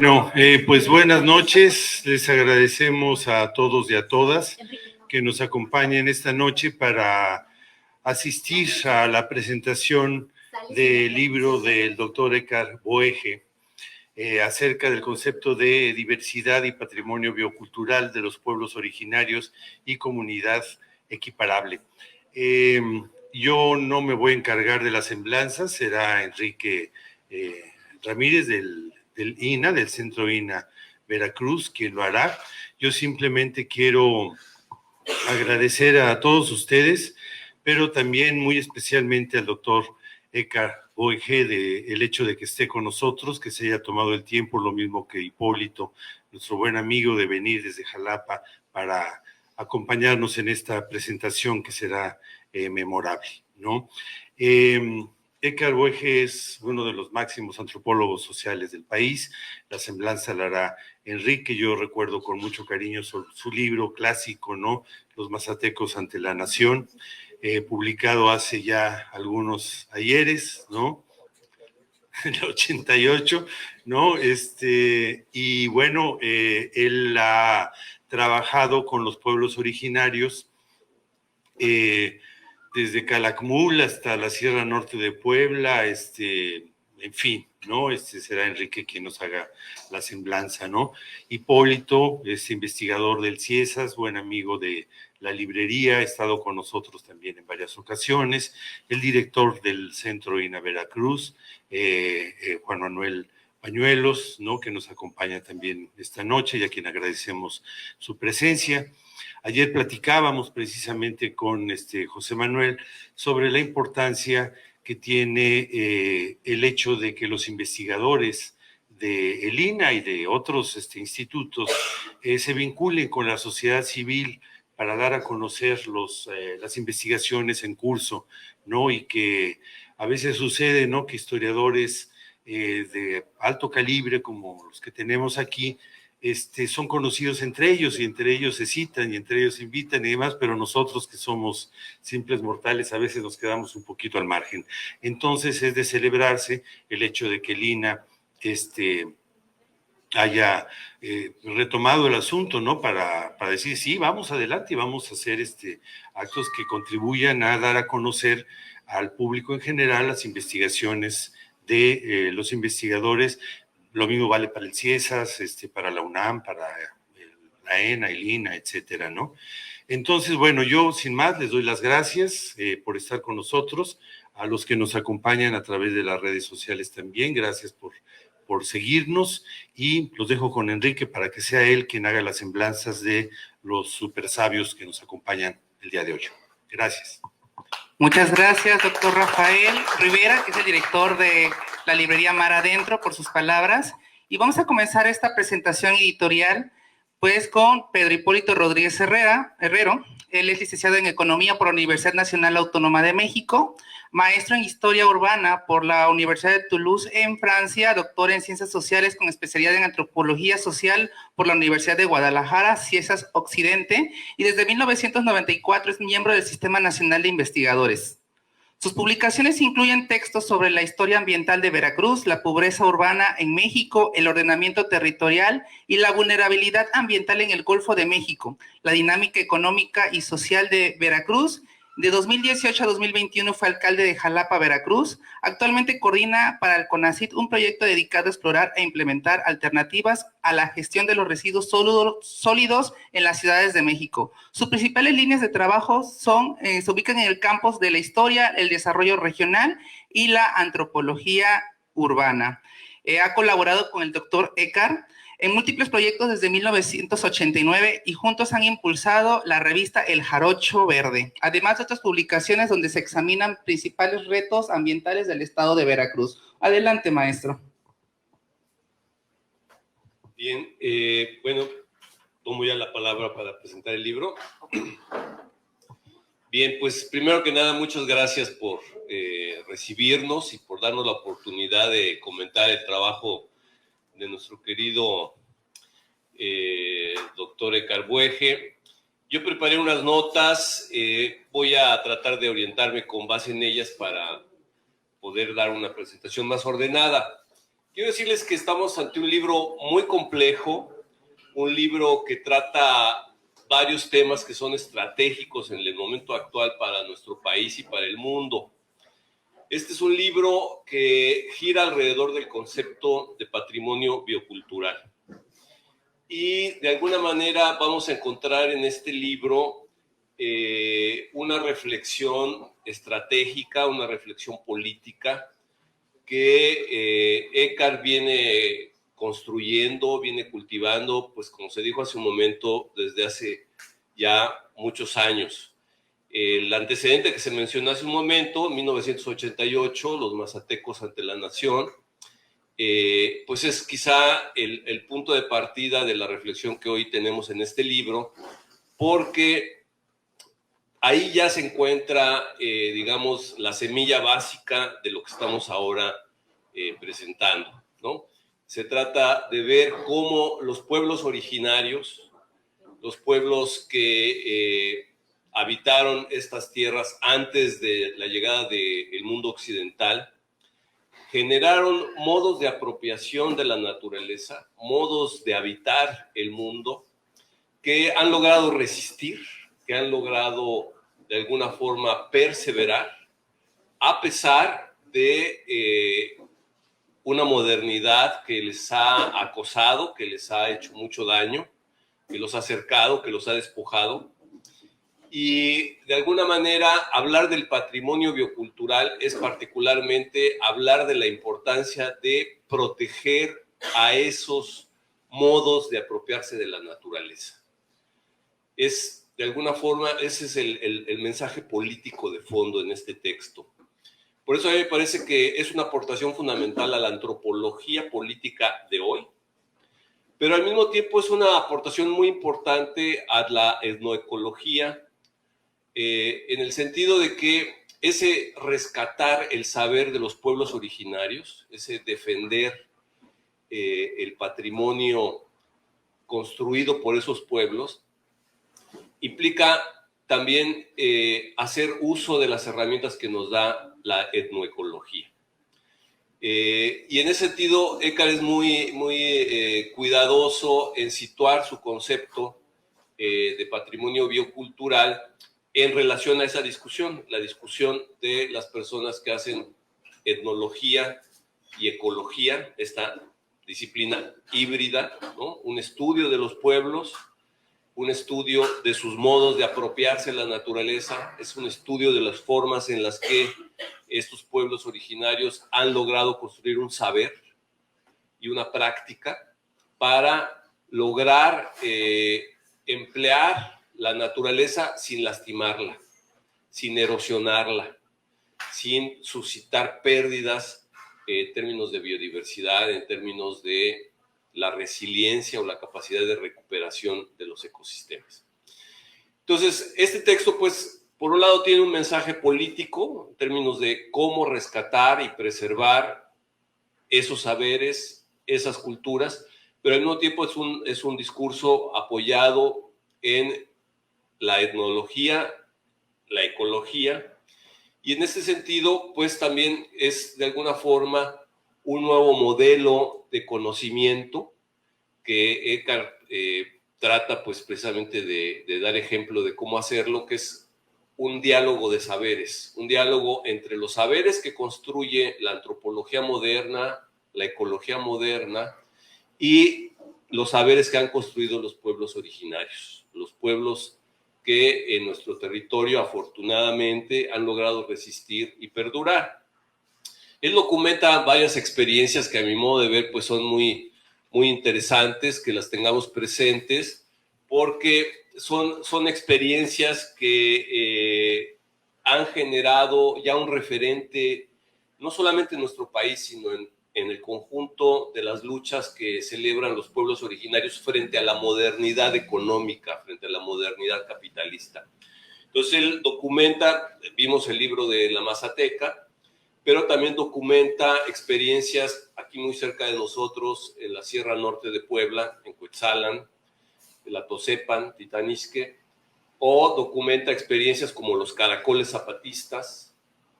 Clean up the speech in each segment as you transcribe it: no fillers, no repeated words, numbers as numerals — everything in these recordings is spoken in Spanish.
Bueno, pues buenas noches. Les agradecemos a todos y a todas que nos acompañen esta noche para asistir a la presentación del libro del doctor Eckhard Boege acerca del concepto de diversidad y patrimonio biocultural de los pueblos originarios y comunidad equiparable. Yo no me voy a encargar de las semblanzas, será Enrique Ramírez del INA, del Centro INA Veracruz, quien lo hará. Yo simplemente quiero agradecer a todos ustedes, pero también muy especialmente al doctor Eckhard Boege el hecho de que esté con nosotros, que se haya tomado el tiempo, lo mismo que Hipólito, nuestro buen amigo, de venir desde Jalapa para acompañarnos en esta presentación que será memorable, ¿no? Eckhard Boege es uno de los máximos antropólogos sociales del país. La semblanza la hará Enrique. Yo recuerdo con mucho cariño su libro clásico, ¿no? Los mazatecos ante la nación, publicado hace ya algunos ayeres, ¿no? En el 88, ¿no? Y bueno, él ha trabajado con los pueblos originarios, desde Calakmul hasta la Sierra Norte de Puebla, en fin, ¿no? Será Enrique quien nos haga la semblanza, ¿no? Hipólito es investigador del CIESAS, buen amigo de la librería, ha estado con nosotros también en varias ocasiones, el director del Centro INA Veracruz, Juan Manuel Pañuelos, ¿no? Que nos acompaña también esta noche y a quien agradecemos su presencia. Ayer platicábamos precisamente con José Manuel sobre la importancia que tiene el hecho de que los investigadores del INA y de otros institutos se vinculen con la sociedad civil para dar a conocer las investigaciones en curso, ¿no? Y que a veces sucede, ¿no? Que historiadores de alto calibre como los que tenemos aquí son conocidos entre ellos y entre ellos se citan y entre ellos se invitan y demás, pero nosotros que somos simples mortales a veces nos quedamos un poquito al margen. Entonces es de celebrarse el hecho de que el INA haya retomado el asunto, ¿no? Para decir, sí, vamos adelante y vamos a hacer actos que contribuyan a dar a conocer al público en general las investigaciones de los investigadores. Lo mismo vale para el CIESAS, para la UNAM, para la ENA, el INA, etcétera, ¿no? Entonces, bueno, yo sin más les doy las gracias por estar con nosotros, a los que nos acompañan a través de las redes sociales también, gracias por seguirnos, y los dejo con Enrique para que sea él quien haga las semblanzas de los super sabios que nos acompañan el día de hoy. Gracias. Muchas gracias, doctor Rafael Rivera, que es el director de la librería Mar Adentro, por sus palabras. Y vamos a comenzar esta presentación editorial, pues, con Pedro Hipólito Rodríguez Herrero. Él es licenciado en Economía por la Universidad Nacional Autónoma de México, maestro en Historia Urbana por la Universidad de Toulouse en Francia, doctor en Ciencias Sociales con especialidad en Antropología Social por la Universidad de Guadalajara, CIESAS Occidente, y desde 1994 es miembro del Sistema Nacional de Investigadores. Sus publicaciones incluyen textos sobre la historia ambiental de Veracruz, la pobreza urbana en México, el ordenamiento territorial y la vulnerabilidad ambiental en el Golfo de México, la dinámica económica y social de Veracruz. De 2018 a 2021 fue alcalde de Jalapa, Veracruz. Actualmente coordina para el CONACYT un proyecto dedicado a explorar e implementar alternativas a la gestión de los residuos sólidos en las ciudades de México. Sus principales líneas de trabajo se ubican en el campo de la historia, el desarrollo regional y la antropología urbana. Ha colaborado con el doctor Eckhard en múltiples proyectos desde 1989 y juntos han impulsado la revista El Jarocho Verde, además de otras publicaciones donde se examinan principales retos ambientales del estado de Veracruz. Adelante, maestro. Bien, bueno, tomo ya la palabra para presentar el libro. Bien, pues primero que nada, muchas gracias por recibirnos y por darnos la oportunidad de comentar el trabajo de nuestro querido doctor Eckhard Boege. Yo preparé unas notas, voy a tratar de orientarme con base en ellas para poder dar una presentación más ordenada. Quiero decirles que estamos ante un libro muy complejo, un libro que trata varios temas que son estratégicos en el momento actual para nuestro país y para el mundo. Este es un libro que gira alrededor del concepto de patrimonio biocultural. Y de alguna manera vamos a encontrar en este libro una reflexión estratégica, una reflexión política que Eckhart viene construyendo, viene cultivando, pues como se dijo hace un momento, desde hace ya muchos años. El antecedente que se mencionó hace un momento, 1988, los mazatecos ante la nación, pues es quizá el punto de partida de la reflexión que hoy tenemos en este libro, porque ahí ya se encuentra, digamos, la semilla básica de lo que estamos ahora presentando, ¿no? Se trata de ver cómo los pueblos originarios, los pueblos que habitaron estas tierras antes de la llegada del mundo occidental, generaron modos de apropiación de la naturaleza, modos de habitar el mundo, que han logrado resistir, que han logrado de alguna forma perseverar, a pesar de una modernidad que les ha acosado, que les ha hecho mucho daño, que los ha acercado, que los ha despojado. Y de alguna manera hablar del patrimonio biocultural es particularmente hablar de la importancia de proteger a esos modos de apropiarse de la naturaleza. Es, de alguna forma, ese es el mensaje político de fondo en este texto. Por eso a mí me parece que es una aportación fundamental a la antropología política de hoy, pero al mismo tiempo es una aportación muy importante a la etnoecología, en el sentido de que ese rescatar el saber de los pueblos originarios, ese defender el patrimonio construido por esos pueblos, implica también hacer uso de las herramientas que nos da la etnoecología. Y en ese sentido, Eckhart es muy cuidadoso en situar su concepto de patrimonio biocultural en relación a esa discusión, la discusión de las personas que hacen etnología y ecología, esta disciplina híbrida, ¿no? Un estudio de los pueblos, un estudio de sus modos de apropiarse de la naturaleza, es un estudio de las formas en las que estos pueblos originarios han logrado construir un saber y una práctica para lograr emplear la naturaleza sin lastimarla, sin erosionarla, sin suscitar pérdidas en términos de biodiversidad, en términos de la resiliencia o la capacidad de recuperación de los ecosistemas. Entonces, este texto, pues, por un lado tiene un mensaje político en términos de cómo rescatar y preservar esos saberes, esas culturas, pero al mismo tiempo es un discurso apoyado en la etnología, la ecología, y en ese sentido, pues también es de alguna forma un nuevo modelo de conocimiento que Eckhart trata pues precisamente de dar ejemplo de cómo hacerlo, que es un diálogo de saberes, un diálogo entre los saberes que construye la antropología moderna, la ecología moderna, y los saberes que han construido los pueblos originarios, los pueblos que en nuestro territorio afortunadamente han logrado resistir y perdurar. Él documenta varias experiencias que a mi modo de ver pues son muy interesantes, que las tengamos presentes, porque son experiencias que han generado ya un referente, no solamente en nuestro país, sino en el conjunto de las luchas que celebran los pueblos originarios frente a la modernidad económica, frente a la modernidad capitalista. Entonces él documenta, vimos el libro de La Mazateca, pero también documenta experiencias aquí muy cerca de nosotros, en la Sierra Norte de Puebla, en Cuetzalan, en la Tosepan, Titanisque, o documenta experiencias como los caracoles zapatistas,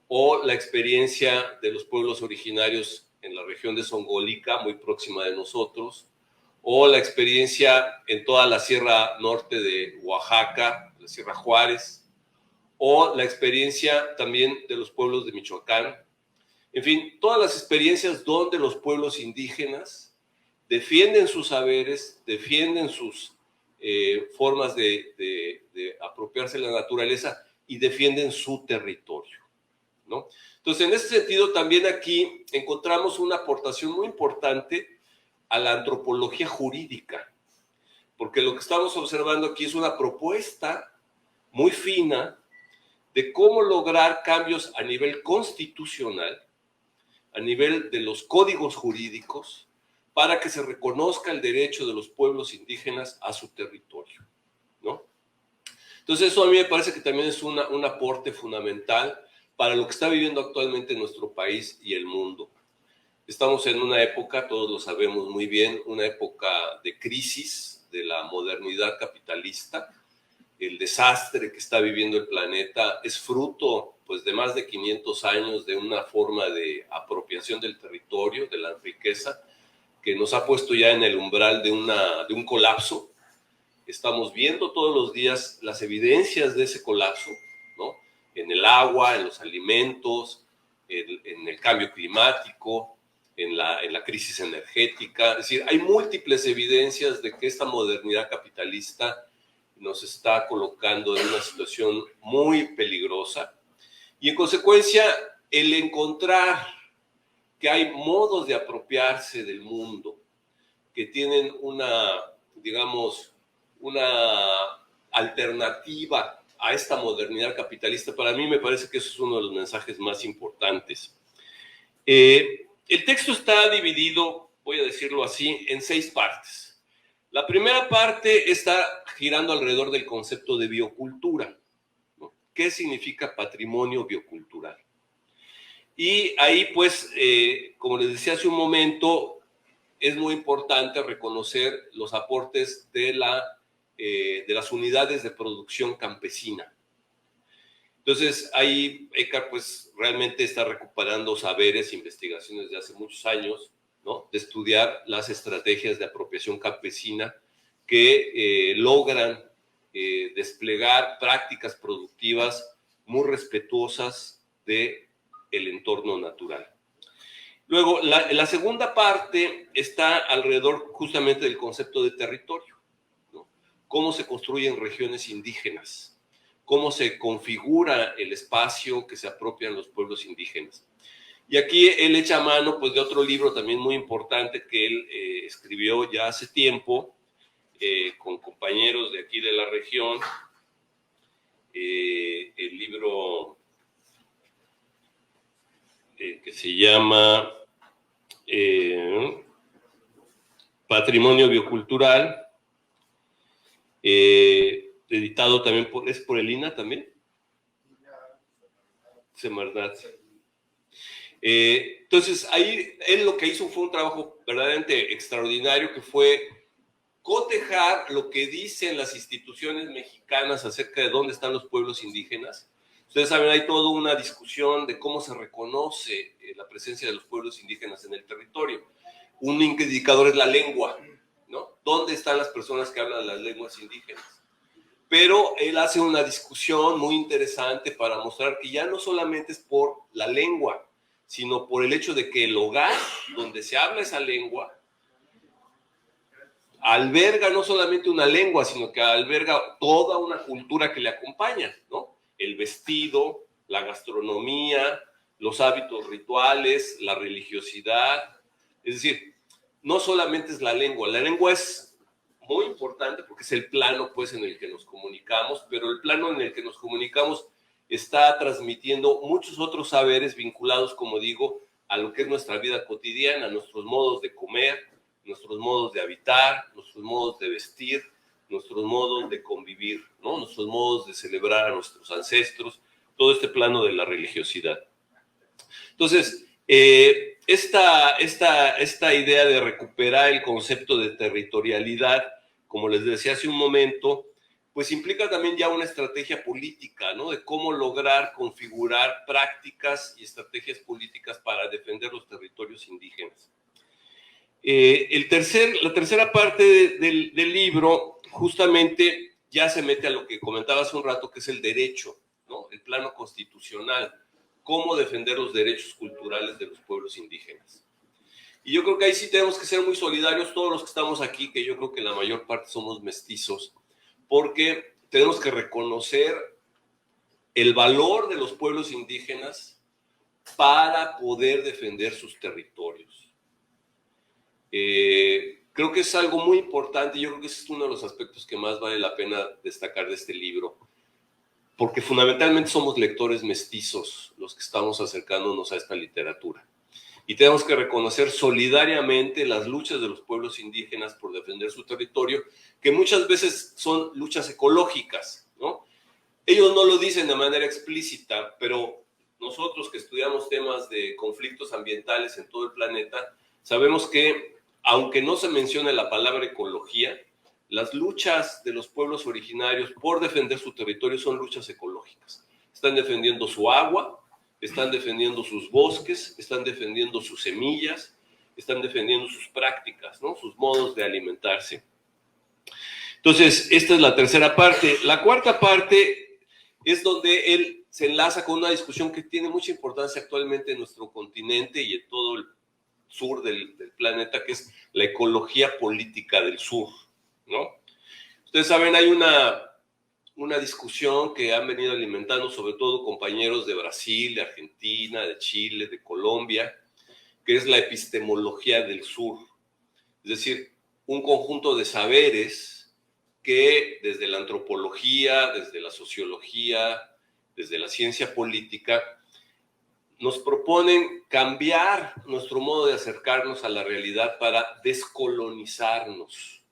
o la experiencia de los pueblos originarios en la región de Zongolica, muy próxima de nosotros, o la experiencia en toda la Sierra Norte de Oaxaca, la Sierra Juárez, o la experiencia también de los pueblos de Michoacán. En fin, todas las experiencias donde los pueblos indígenas defienden sus saberes, defienden sus formas de apropiarse de la naturaleza y defienden su territorio, ¿no? Entonces, en ese sentido, también aquí encontramos una aportación muy importante a la antropología jurídica, porque lo que estamos observando aquí es una propuesta muy fina de cómo lograr cambios a nivel constitucional, a nivel de los códigos jurídicos, para que se reconozca el derecho de los pueblos indígenas a su territorio, ¿no? Entonces, eso a mí me parece que también es un aporte fundamental para lo que está viviendo actualmente nuestro país y el mundo. Estamos en una época, todos lo sabemos muy bien, una época de crisis de la modernidad capitalista. El desastre que está viviendo el planeta es fruto, pues, de más de 500 años de una forma de apropiación del territorio, de la riqueza, que nos ha puesto ya en el umbral de un colapso. Estamos viendo todos los días las evidencias de ese colapso, ¿no? En el agua, en los alimentos, en el cambio climático, en la crisis energética. Es decir, hay múltiples evidencias de que esta modernidad capitalista nos está colocando en una situación muy peligrosa. Y en consecuencia, el encontrar que hay modos de apropiarse del mundo que tienen digamos, una alternativa a esta modernidad capitalista, para mí me parece que eso es uno de los mensajes más importantes. El texto está dividido, voy a decirlo así, en 6 partes. La primera parte está girando alrededor del concepto de biocultura, ¿no? ¿Qué significa patrimonio biocultural? Y ahí, pues, como les decía hace un momento, es muy importante reconocer los aportes de las unidades de producción campesina. Entonces, ahí ECAR, pues, realmente está recuperando saberes, investigaciones de hace muchos años, ¿no? De estudiar las estrategias de apropiación campesina que logran desplegar prácticas productivas muy respetuosas del entorno natural. Luego, la segunda parte está alrededor justamente del concepto de territorio, ¿no? Cómo se construyen regiones indígenas, cómo se configura el espacio que se apropian los pueblos indígenas. Y aquí él echa mano, pues, de otro libro también muy importante que él escribió ya hace tiempo, con compañeros de aquí de la región, el libro que se llama Patrimonio Biocultural, editado también ¿es por el INA también? Semarnat. Entonces, ahí él lo que hizo fue un trabajo verdaderamente extraordinario, que fue cotejar lo que dicen las instituciones mexicanas acerca de dónde están los pueblos indígenas. Ustedes saben, hay toda una discusión de cómo se reconoce la presencia de los pueblos indígenas en el territorio. Un indicador es la lengua, ¿no? ¿Dónde están las personas que hablan las lenguas indígenas? Pero él hace una discusión muy interesante para mostrar que ya no solamente es por la lengua, sino por el hecho de que el hogar donde se habla esa lengua alberga no solamente una lengua, sino que alberga toda una cultura que le acompaña, ¿no? El vestido, la gastronomía, los hábitos rituales, la religiosidad. Es decir, no solamente es la lengua es muy importante porque es el plano, pues, en el que nos comunicamos, pero el plano en el que nos comunicamos está transmitiendo muchos otros saberes vinculados, como digo, a lo que es nuestra vida cotidiana, nuestros modos de comer, nuestros modos de habitar, nuestros modos de vestir, nuestros modos de convivir, ¿no? Nuestros modos de celebrar a nuestros ancestros, todo este plano de la religiosidad. Entonces, esta idea de recuperar el concepto de territorialidad, como les decía hace un momento, pues implica también ya una estrategia política, ¿no? De cómo lograr configurar prácticas y estrategias políticas para defender los territorios indígenas. La tercera parte del libro justamente ya se mete a lo que comentaba hace un rato, que es el derecho, ¿no? El plano constitucional, cómo defender los derechos culturales de los pueblos indígenas. Y yo creo que ahí sí tenemos que ser muy solidarios todos los que estamos aquí, que yo creo que la mayor parte somos mestizos, porque tenemos que reconocer el valor de los pueblos indígenas para poder defender sus territorios. Creo que es algo muy importante, yo creo que ese es uno de los aspectos que más vale la pena destacar de este libro, porque fundamentalmente somos lectores mestizos los que estamos acercándonos a esta literatura. Y tenemos que reconocer solidariamente las luchas de los pueblos indígenas por defender su territorio, que muchas veces son luchas ecológicas, ¿no? Ellos no lo dicen de manera explícita, pero nosotros que estudiamos temas de conflictos ambientales en todo el planeta, sabemos que, aunque no se mencione la palabra ecología, las luchas de los pueblos originarios por defender su territorio son luchas ecológicas. Están defendiendo su agua, están defendiendo sus bosques, están defendiendo sus semillas, están defendiendo sus prácticas, ¿no? Sus modos de alimentarse. Entonces, esta es la tercera parte. La cuarta parte es donde él se enlaza con una discusión que tiene mucha importancia actualmente en nuestro continente y en todo el sur del planeta, que es la ecología política del sur, ¿no? Ustedes saben, hay una discusión que han venido alimentando sobre todo compañeros de Brasil, de Argentina, de Chile, de Colombia, que es la epistemología del sur. Es decir, un conjunto de saberes que desde la antropología, desde la sociología, desde la ciencia política, nos proponen cambiar nuestro modo de acercarnos a la realidad para descolonizarnos.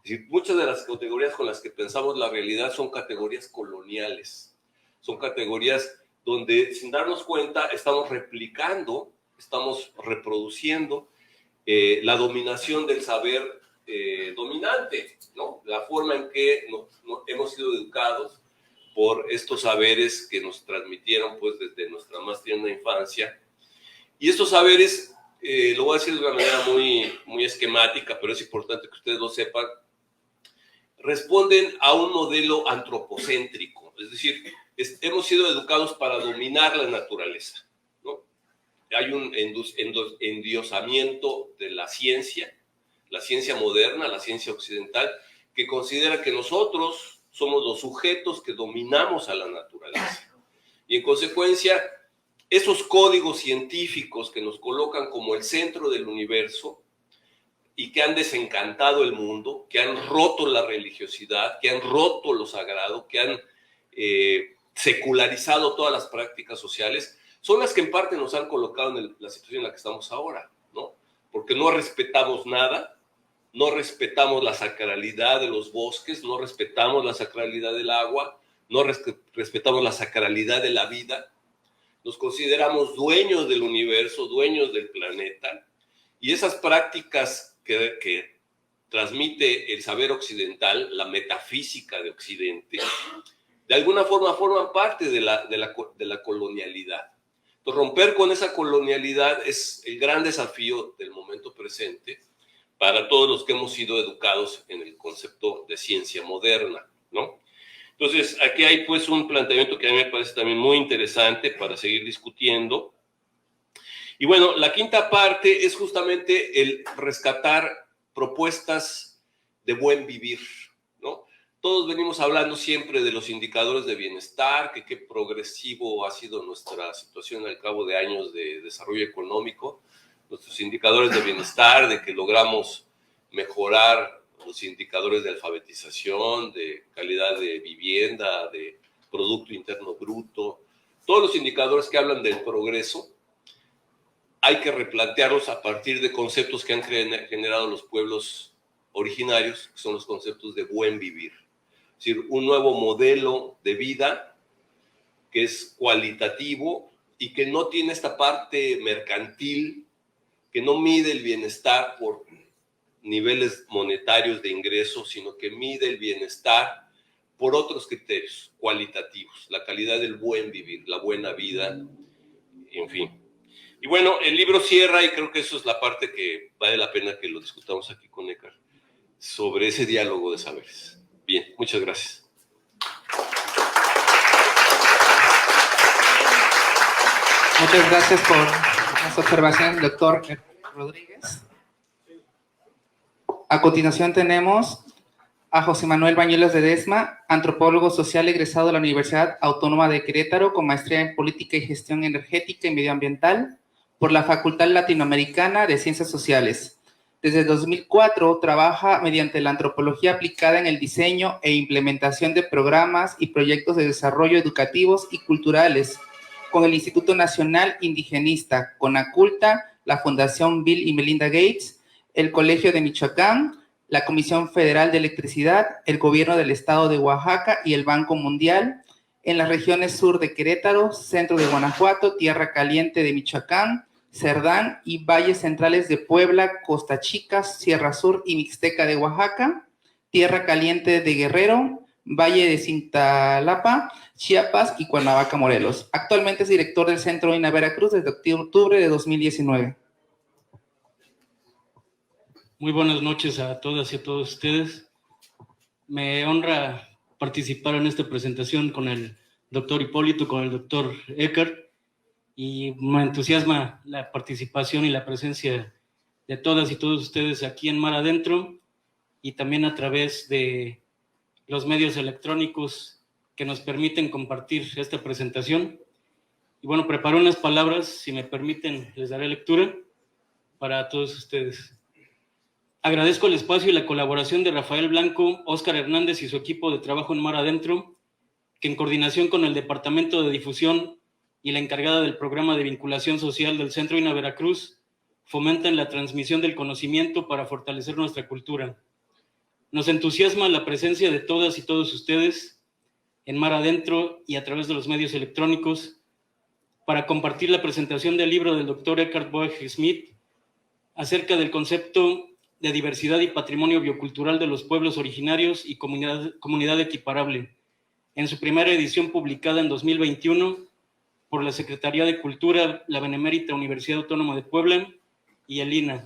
Es decir, muchas de las categorías con las que pensamos la realidad son categorías coloniales, son categorías donde sin darnos cuenta estamos replicando, estamos reproduciendo la dominación del saber dominante, ¿no? La forma en que hemos sido educados por estos saberes que nos transmitieron pues desde nuestra más tierna infancia. Y estos saberes, lo voy a decir de una manera muy esquemática, pero es importante que ustedes lo sepan, responden a un modelo antropocéntrico, es decir, hemos sido educados para dominar la naturaleza, ¿no? Hay un endiosamiento de la ciencia moderna, la ciencia occidental, que considera que nosotros somos los sujetos que dominamos a la naturaleza. Y en consecuencia, esos códigos científicos que nos colocan como el centro del universo, y que han desencantado el mundo, que han roto la religiosidad, que han roto lo sagrado, que han secularizado todas las prácticas sociales, son las que en parte nos han colocado en la situación en la que estamos ahora, ¿no? Porque no respetamos nada, no respetamos la sacralidad de los bosques, no respetamos la sacralidad del agua, no respetamos la sacralidad de la vida, nos consideramos dueños del universo, dueños del planeta, y esas prácticas que transmite el saber occidental, la metafísica de Occidente, de alguna forma forman parte de la colonialidad. Entonces, romper con esa colonialidad es el gran desafío del momento presente para todos los que hemos sido educados en el concepto de ciencia moderna, ¿no? Entonces, aquí hay pues un planteamiento que a mí me parece también muy interesante para seguir discutiendo. Y bueno, la quinta parte es justamente el rescatar propuestas de buen vivir, ¿no? Todos venimos hablando siempre de los indicadores de bienestar, que qué progresivo ha sido nuestra situación al cabo de años de desarrollo económico, nuestros indicadores de bienestar, de que logramos mejorar los indicadores de alfabetización, de calidad de vivienda, de Producto Interno Bruto, todos los indicadores que hablan del progreso, hay que replantearlos a partir de conceptos que han generado los pueblos originarios, que son los conceptos de buen vivir. Es decir, un nuevo modelo de vida que es cualitativo y que no tiene esta parte mercantil, que no mide el bienestar por niveles monetarios de ingresos, sino que mide el bienestar por otros criterios cualitativos, la calidad del buen vivir, la buena vida, en fin. Y bueno, el libro cierra, y creo que eso es la parte que vale la pena que lo discutamos aquí con Eckhart, sobre ese diálogo de saberes. Bien, muchas gracias. Muchas gracias por las observaciones, doctor Rodríguez. A continuación tenemos a José Manuel Bañuelos Ledesma, antropólogo social egresado de la Universidad Autónoma de Querétaro con maestría en Política y Gestión Energética y Medioambiental por la Facultad Latinoamericana de Ciencias Sociales. Desde 2004 trabaja mediante la antropología aplicada en el diseño e implementación de programas y proyectos de desarrollo educativos y culturales con el Instituto Nacional Indigenista, CONACULTA, la Fundación Bill y Melinda Gates, el Colegio de Michoacán, la Comisión Federal de Electricidad, el Gobierno del Estado de Oaxaca y el Banco Mundial, en las regiones sur de Querétaro, centro de Guanajuato, Tierra Caliente de Michoacán, Cerdán y valles centrales de Puebla, Costa Chica, Sierra Sur y Mixteca de Oaxaca, Tierra Caliente de Guerrero, Valle de Cintalapa, Chiapas y Cuernavaca, Morelos. Actualmente es director del Centro INA Veracruz desde octubre de 2019. Muy buenas noches a todas y a todos ustedes. Me honra participar en esta presentación con el doctor Hipólito, con el doctor Eckhart, y me entusiasma la participación y la presencia de todas y todos ustedes aquí en Mar Adentro y también a través de los medios electrónicos que nos permiten compartir esta presentación. Y bueno, preparé unas palabras, si me permiten, les daré lectura para todos ustedes. Agradezco el espacio y la colaboración de Rafael Blanco, Óscar Hernández y su equipo de trabajo en Mar Adentro, que en coordinación con el Departamento de Difusión y la encargada del Programa de Vinculación Social del Centro INA Veracruz, fomentan la transmisión del conocimiento para fortalecer nuestra cultura. Nos entusiasma la presencia de todas y todos ustedes en Mar Adentro y a través de los medios electrónicos para compartir la presentación del libro del doctor Eckhart Boege Smith acerca del concepto de diversidad y patrimonio biocultural de los pueblos originarios y comunidad equiparable, en su primera edición publicada en 2021 por la Secretaría de Cultura, la Benemérita Universidad Autónoma de Puebla y el INA.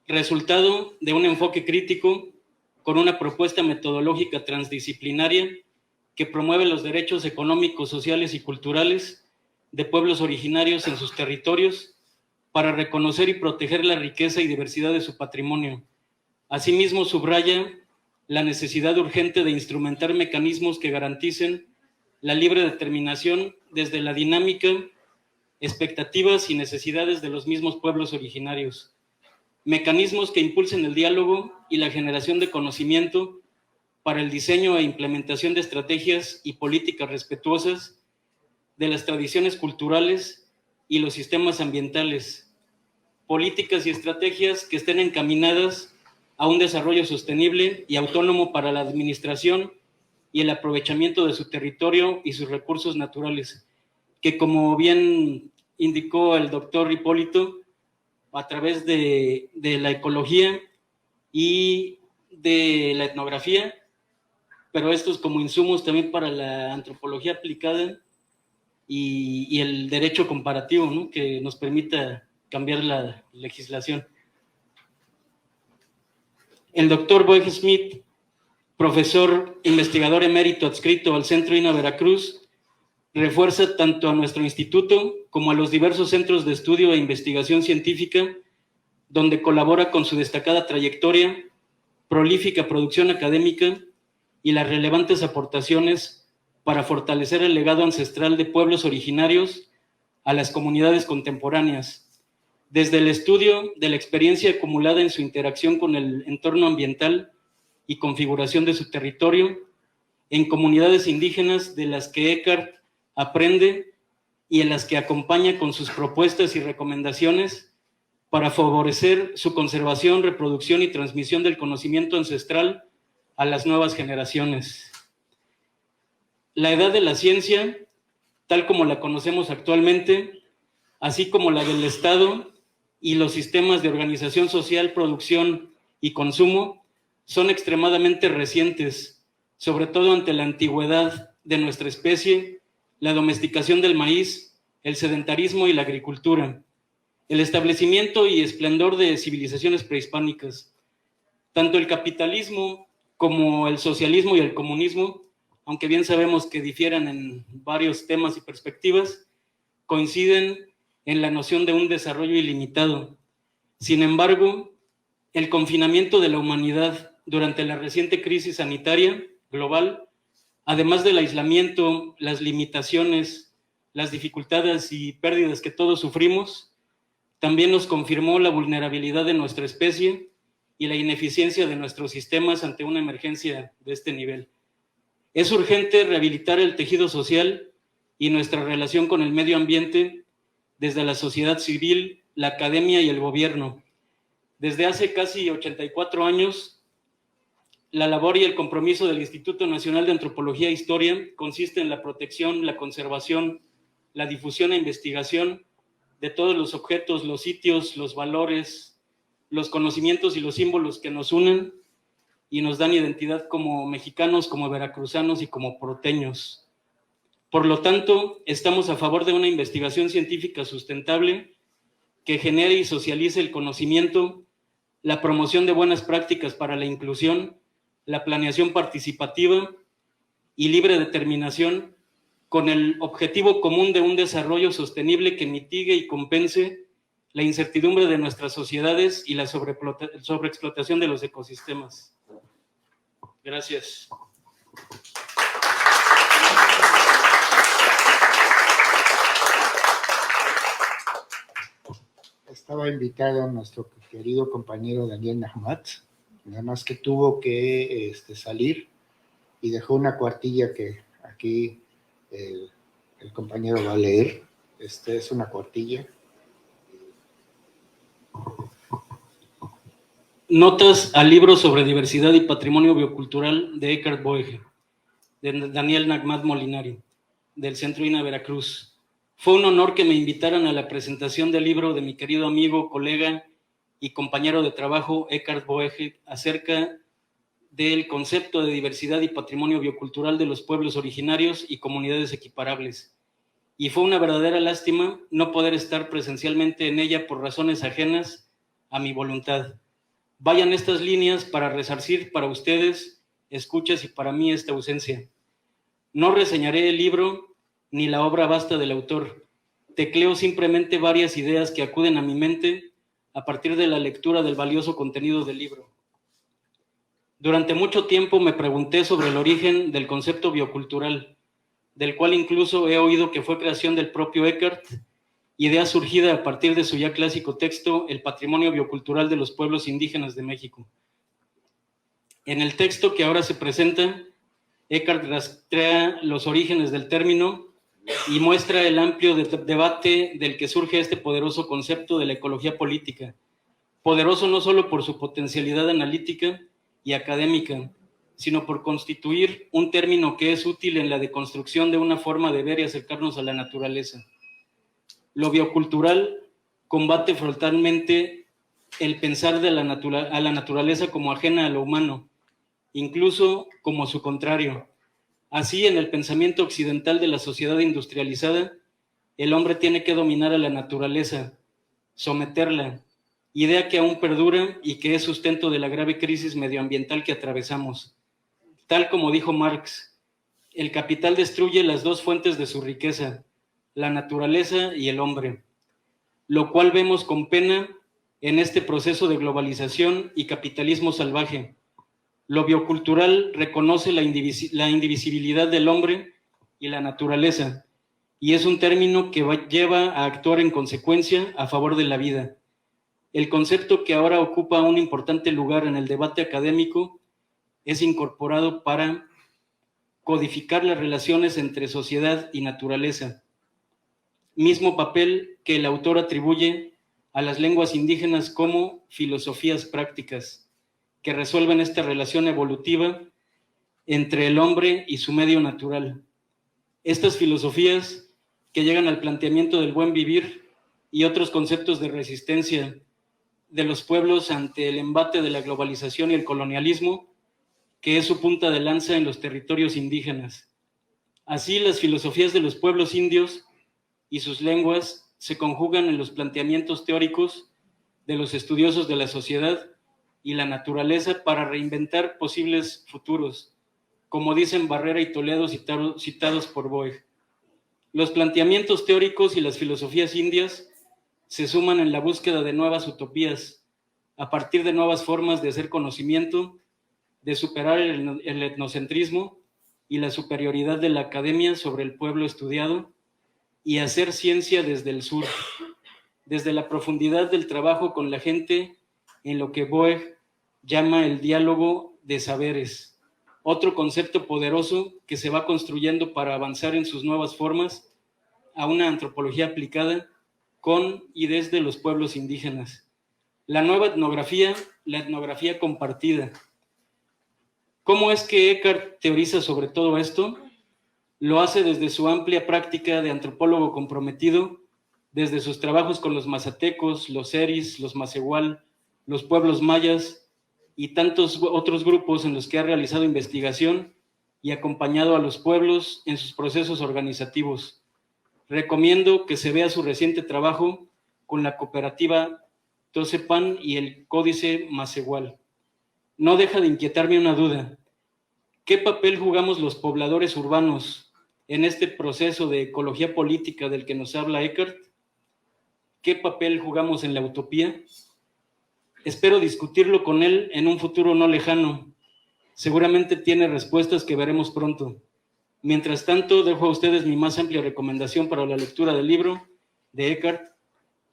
Resultado de un enfoque crítico con una propuesta metodológica transdisciplinaria que promueve los derechos económicos, sociales y culturales de pueblos originarios en sus territorios para reconocer y proteger la riqueza y diversidad de su patrimonio. Asimismo, subraya la necesidad urgente de instrumentar mecanismos que garanticen la libre determinación desde la dinámica, expectativas y necesidades de los mismos pueblos originarios. Mecanismos que impulsen el diálogo y la generación de conocimiento para el diseño e implementación de estrategias y políticas respetuosas de las tradiciones culturales y los sistemas ambientales, políticas y estrategias que estén encaminadas a un desarrollo sostenible y autónomo para la administración y el aprovechamiento de su territorio y sus recursos naturales, que como bien indicó el doctor Hipólito, a través de la ecología y de la etnografía, pero estos como insumos también para la antropología aplicada y el derecho comparativo, ¿no?, que nos permita cambiar la legislación. El doctor Boege Smith, profesor investigador emérito adscrito al Centro INA Veracruz, refuerza tanto a nuestro instituto como a los diversos centros de estudio e investigación científica, donde colabora con su destacada trayectoria, prolífica producción académica y las relevantes aportaciones para fortalecer el legado ancestral de pueblos originarios a las comunidades contemporáneas, desde el estudio de la experiencia acumulada en su interacción con el entorno ambiental y configuración de su territorio, en comunidades indígenas de las que Eckhart aprende y en las que acompaña con sus propuestas y recomendaciones para favorecer su conservación, reproducción y transmisión del conocimiento ancestral a las nuevas generaciones. La edad de la ciencia, tal como la conocemos actualmente, así como la del Estado y los sistemas de organización social, producción y consumo, son extremadamente recientes, sobre todo ante la antigüedad de nuestra especie, la domesticación del maíz, el sedentarismo y la agricultura, el establecimiento y esplendor de civilizaciones prehispánicas. Tanto el capitalismo como el socialismo y el comunismo, aunque bien sabemos que difieren en varios temas y perspectivas, coinciden en la noción de un desarrollo ilimitado. Sin embargo, el confinamiento de la humanidad durante la reciente crisis sanitaria global, además del aislamiento, las limitaciones, las dificultades y pérdidas que todos sufrimos, también nos confirmó la vulnerabilidad de nuestra especie y la ineficiencia de nuestros sistemas ante una emergencia de este nivel. Es urgente rehabilitar el tejido social y nuestra relación con el medio ambiente desde la sociedad civil, la academia y el gobierno. Desde hace casi 84 años, la labor y el compromiso del Instituto Nacional de Antropología e Historia consiste en la protección, la conservación, la difusión e investigación de todos los objetos, los sitios, los valores, los conocimientos y los símbolos que nos unen y nos dan identidad como mexicanos, como veracruzanos y como porteños. Por lo tanto, estamos a favor de una investigación científica sustentable que genere y socialice el conocimiento, la promoción de buenas prácticas para la inclusión, la planeación participativa y libre determinación, con el objetivo común de un desarrollo sostenible que mitigue y compense la incertidumbre de nuestras sociedades y la sobreexplotación de los ecosistemas. Gracias. Estaba invitado nuestro querido compañero Daniel Nahmat, nada más que tuvo que salir y dejó una cuartilla que aquí el compañero va a leer. Es una cuartilla. Notas al libro sobre diversidad y patrimonio biocultural de Eckhart Boege, de Daniel Nahmat Molinari, del Centro INA Veracruz. Fue un honor que me invitaran a la presentación del libro de mi querido amigo, colega y compañero de trabajo Eckhart Boege acerca del concepto de diversidad y patrimonio biocultural de los pueblos originarios y comunidades equiparables. Y fue una verdadera lástima no poder estar presencialmente en ella por razones ajenas a mi voluntad. Vayan estas líneas para resarcir para ustedes, escuchas y para mí esta ausencia. No reseñaré el libro ni la obra vasta del autor. Tecleo simplemente varias ideas que acuden a mi mente a partir de la lectura del valioso contenido del libro. Durante mucho tiempo me pregunté sobre el origen del concepto biocultural, del cual incluso he oído que fue creación del propio Eckhart, idea surgida a partir de su ya clásico texto El patrimonio biocultural de los pueblos indígenas de México. En el texto que ahora se presenta, Eckhart rastrea los orígenes del término y muestra el amplio debate del que surge este poderoso concepto de la ecología política, poderoso no solo por su potencialidad analítica y académica, sino por constituir un término que es útil en la deconstrucción de una forma de ver y acercarnos a la naturaleza. Lo biocultural combate frontalmente el pensar a la naturaleza como ajena a lo humano, incluso como su contrario. Así, en el pensamiento occidental de la sociedad industrializada, el hombre tiene que dominar a la naturaleza, someterla, idea que aún perdura y que es sustento de la grave crisis medioambiental que atravesamos. Tal como dijo Marx, el capital destruye las dos fuentes de su riqueza, la naturaleza y el hombre, lo cual vemos con pena en este proceso de globalización y capitalismo salvaje. Lo biocultural reconoce la indivisibilidad del hombre y la naturaleza, y es un término que lleva a actuar en consecuencia a favor de la vida. El concepto que ahora ocupa un importante lugar en el debate académico es incorporado para codificar las relaciones entre sociedad y naturaleza, mismo papel que el autor atribuye a las lenguas indígenas como filosofías prácticas que resuelven esta relación evolutiva entre el hombre y su medio natural. Estas filosofías que llegan al planteamiento del buen vivir y otros conceptos de resistencia de los pueblos ante el embate de la globalización y el colonialismo, que es su punta de lanza en los territorios indígenas. Así, las filosofías de los pueblos indios y sus lenguas se conjugan en los planteamientos teóricos de los estudiosos de la sociedad y la naturaleza para reinventar posibles futuros, como dicen Barrera y Toledo, citados por Boeg. Los planteamientos teóricos y las filosofías indias se suman en la búsqueda de nuevas utopías, a partir de nuevas formas de hacer conocimiento, de superar el etnocentrismo y la superioridad de la academia sobre el pueblo estudiado, y hacer ciencia desde el sur, desde la profundidad del trabajo con la gente, en lo que Boeg llama el diálogo de saberes, otro concepto poderoso que se va construyendo para avanzar en sus nuevas formas a una antropología aplicada con y desde los pueblos indígenas. La nueva etnografía, la etnografía compartida. ¿Cómo es que Eckhart teoriza sobre todo esto? Lo hace desde su amplia práctica de antropólogo comprometido, desde sus trabajos con los mazatecos, los seris, los macehual, los pueblos mayas y tantos otros grupos en los que ha realizado investigación y acompañado a los pueblos en sus procesos organizativos. Recomiendo que se vea su reciente trabajo con la cooperativa Tosepan y el Códice Macehual. No deja de inquietarme una duda. ¿Qué papel jugamos los pobladores urbanos en este proceso de ecología política del que nos habla Eckhart? ¿Qué papel jugamos en la utopía? Espero discutirlo con él en un futuro no lejano. Seguramente tiene respuestas que veremos pronto. Mientras tanto, dejo a ustedes mi más amplia recomendación para la lectura del libro de Eckhart,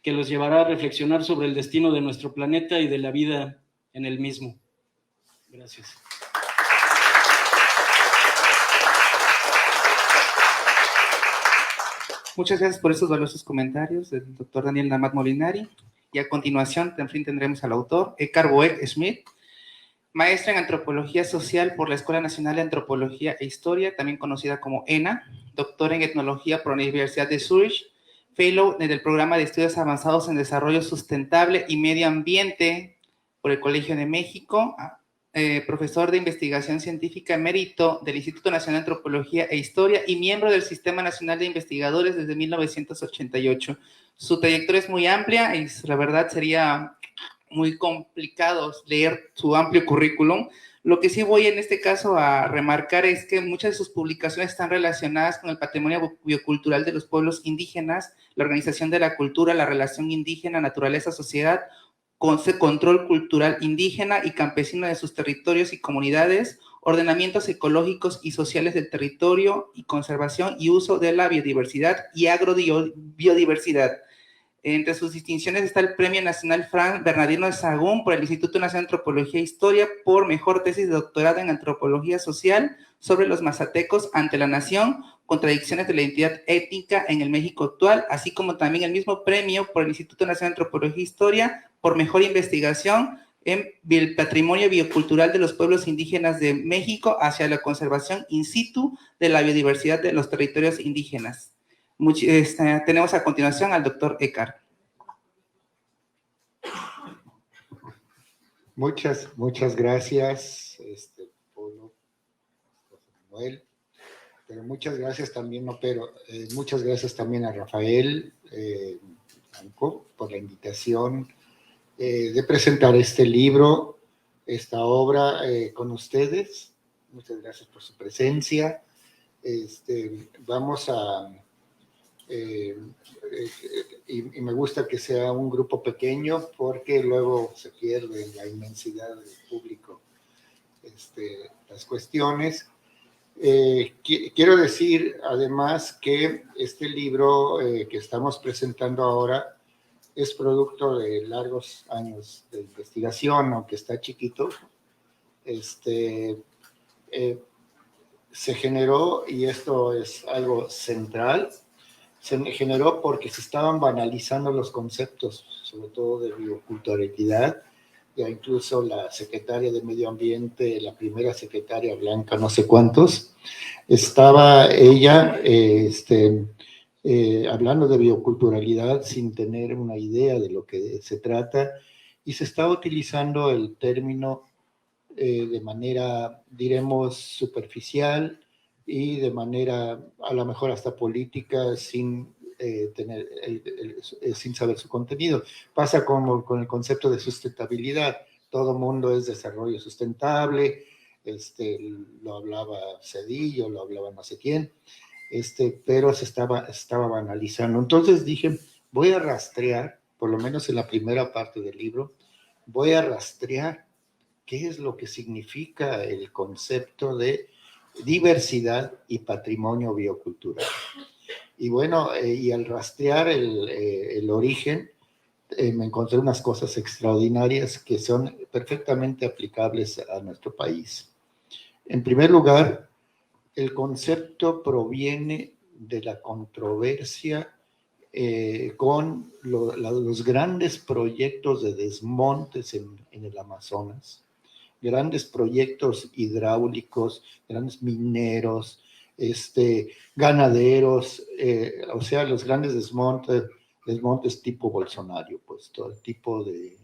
que los llevará a reflexionar sobre el destino de nuestro planeta y de la vida en el mismo. Gracias. Muchas gracias por estos valiosos comentarios del doctor Daniel Namat Molinari. Y a continuación, también tendremos al autor, Eckhart Boeg Schmidt, maestra en Antropología Social por la Escuela Nacional de Antropología e Historia, también conocida como ENA, doctor en Etnología por la Universidad de Zurich, fellow del Programa de Estudios Avanzados en Desarrollo Sustentable y Medio Ambiente por el Colegio de México, profesor de Investigación Científica emérito del Instituto Nacional de Antropología e Historia y miembro del Sistema Nacional de Investigadores desde 1988. Su trayectoria es muy amplia y la verdad sería muy complicado leer su amplio currículum. Lo que sí voy en este caso a remarcar es que muchas de sus publicaciones están relacionadas con el patrimonio biocultural de los pueblos indígenas, la organización de la cultura, la relación indígena, naturaleza, sociedad, control cultural indígena y campesino de sus territorios y comunidades, ordenamientos ecológicos y sociales del territorio y conservación y uso de la biodiversidad y agrobiodiversidad. Entre sus distinciones está el Premio Nacional Fran Bernardino de Sahagún por el Instituto Nacional de Antropología e Historia por mejor tesis de doctorado en Antropología Social sobre los mazatecos ante la nación, contradicciones de la identidad étnica en el México actual, así como también el mismo premio por el Instituto Nacional de Antropología e Historia por mejor investigación en el patrimonio biocultural de los pueblos indígenas de México hacia la conservación in situ de la biodiversidad de los territorios indígenas. Tenemos a continuación al doctor Eckhart. Muchas gracias, Polo, Manuel. Pero muchas gracias también, muchas gracias también a Rafael Franco por la invitación de presentar este libro, esta obra con ustedes. Muchas gracias por su presencia. Vamos a... y me gusta que sea un grupo pequeño porque luego se pierde en la inmensidad del público las cuestiones. Quiero decir además que este libro que estamos presentando ahora es producto de largos años de investigación, aunque está chiquito. Se generó, y esto es algo central, se generó porque se estaban banalizando los conceptos, sobre todo de bioculturalidad. Ya incluso la secretaria de Medio Ambiente, la primera secretaria Blanca, no sé cuántos, estaba ella hablando de bioculturalidad sin tener una idea de lo que se trata, y se estaba utilizando el término de manera, diremos, superficial y de manera a lo mejor hasta política sin sin saber su contenido. Pasa como con el concepto de sustentabilidad. Todo mundo es desarrollo sustentable, lo hablaba Cedillo, lo hablaba no sé quién, pero se estaba banalizando. Entonces dije, voy a rastrear, por lo menos en la primera parte del libro, voy a rastrear qué es lo que significa el concepto de diversidad y patrimonio biocultural. Y bueno, y al rastrear el origen, me encontré unas cosas extraordinarias que son perfectamente aplicables a nuestro país. En primer lugar, el concepto proviene de la controversia con los grandes proyectos de desmontes en el Amazonas, grandes proyectos hidráulicos, grandes mineros, ganaderos, o sea, los grandes desmontes tipo Bolsonaro, pues todo el tipo de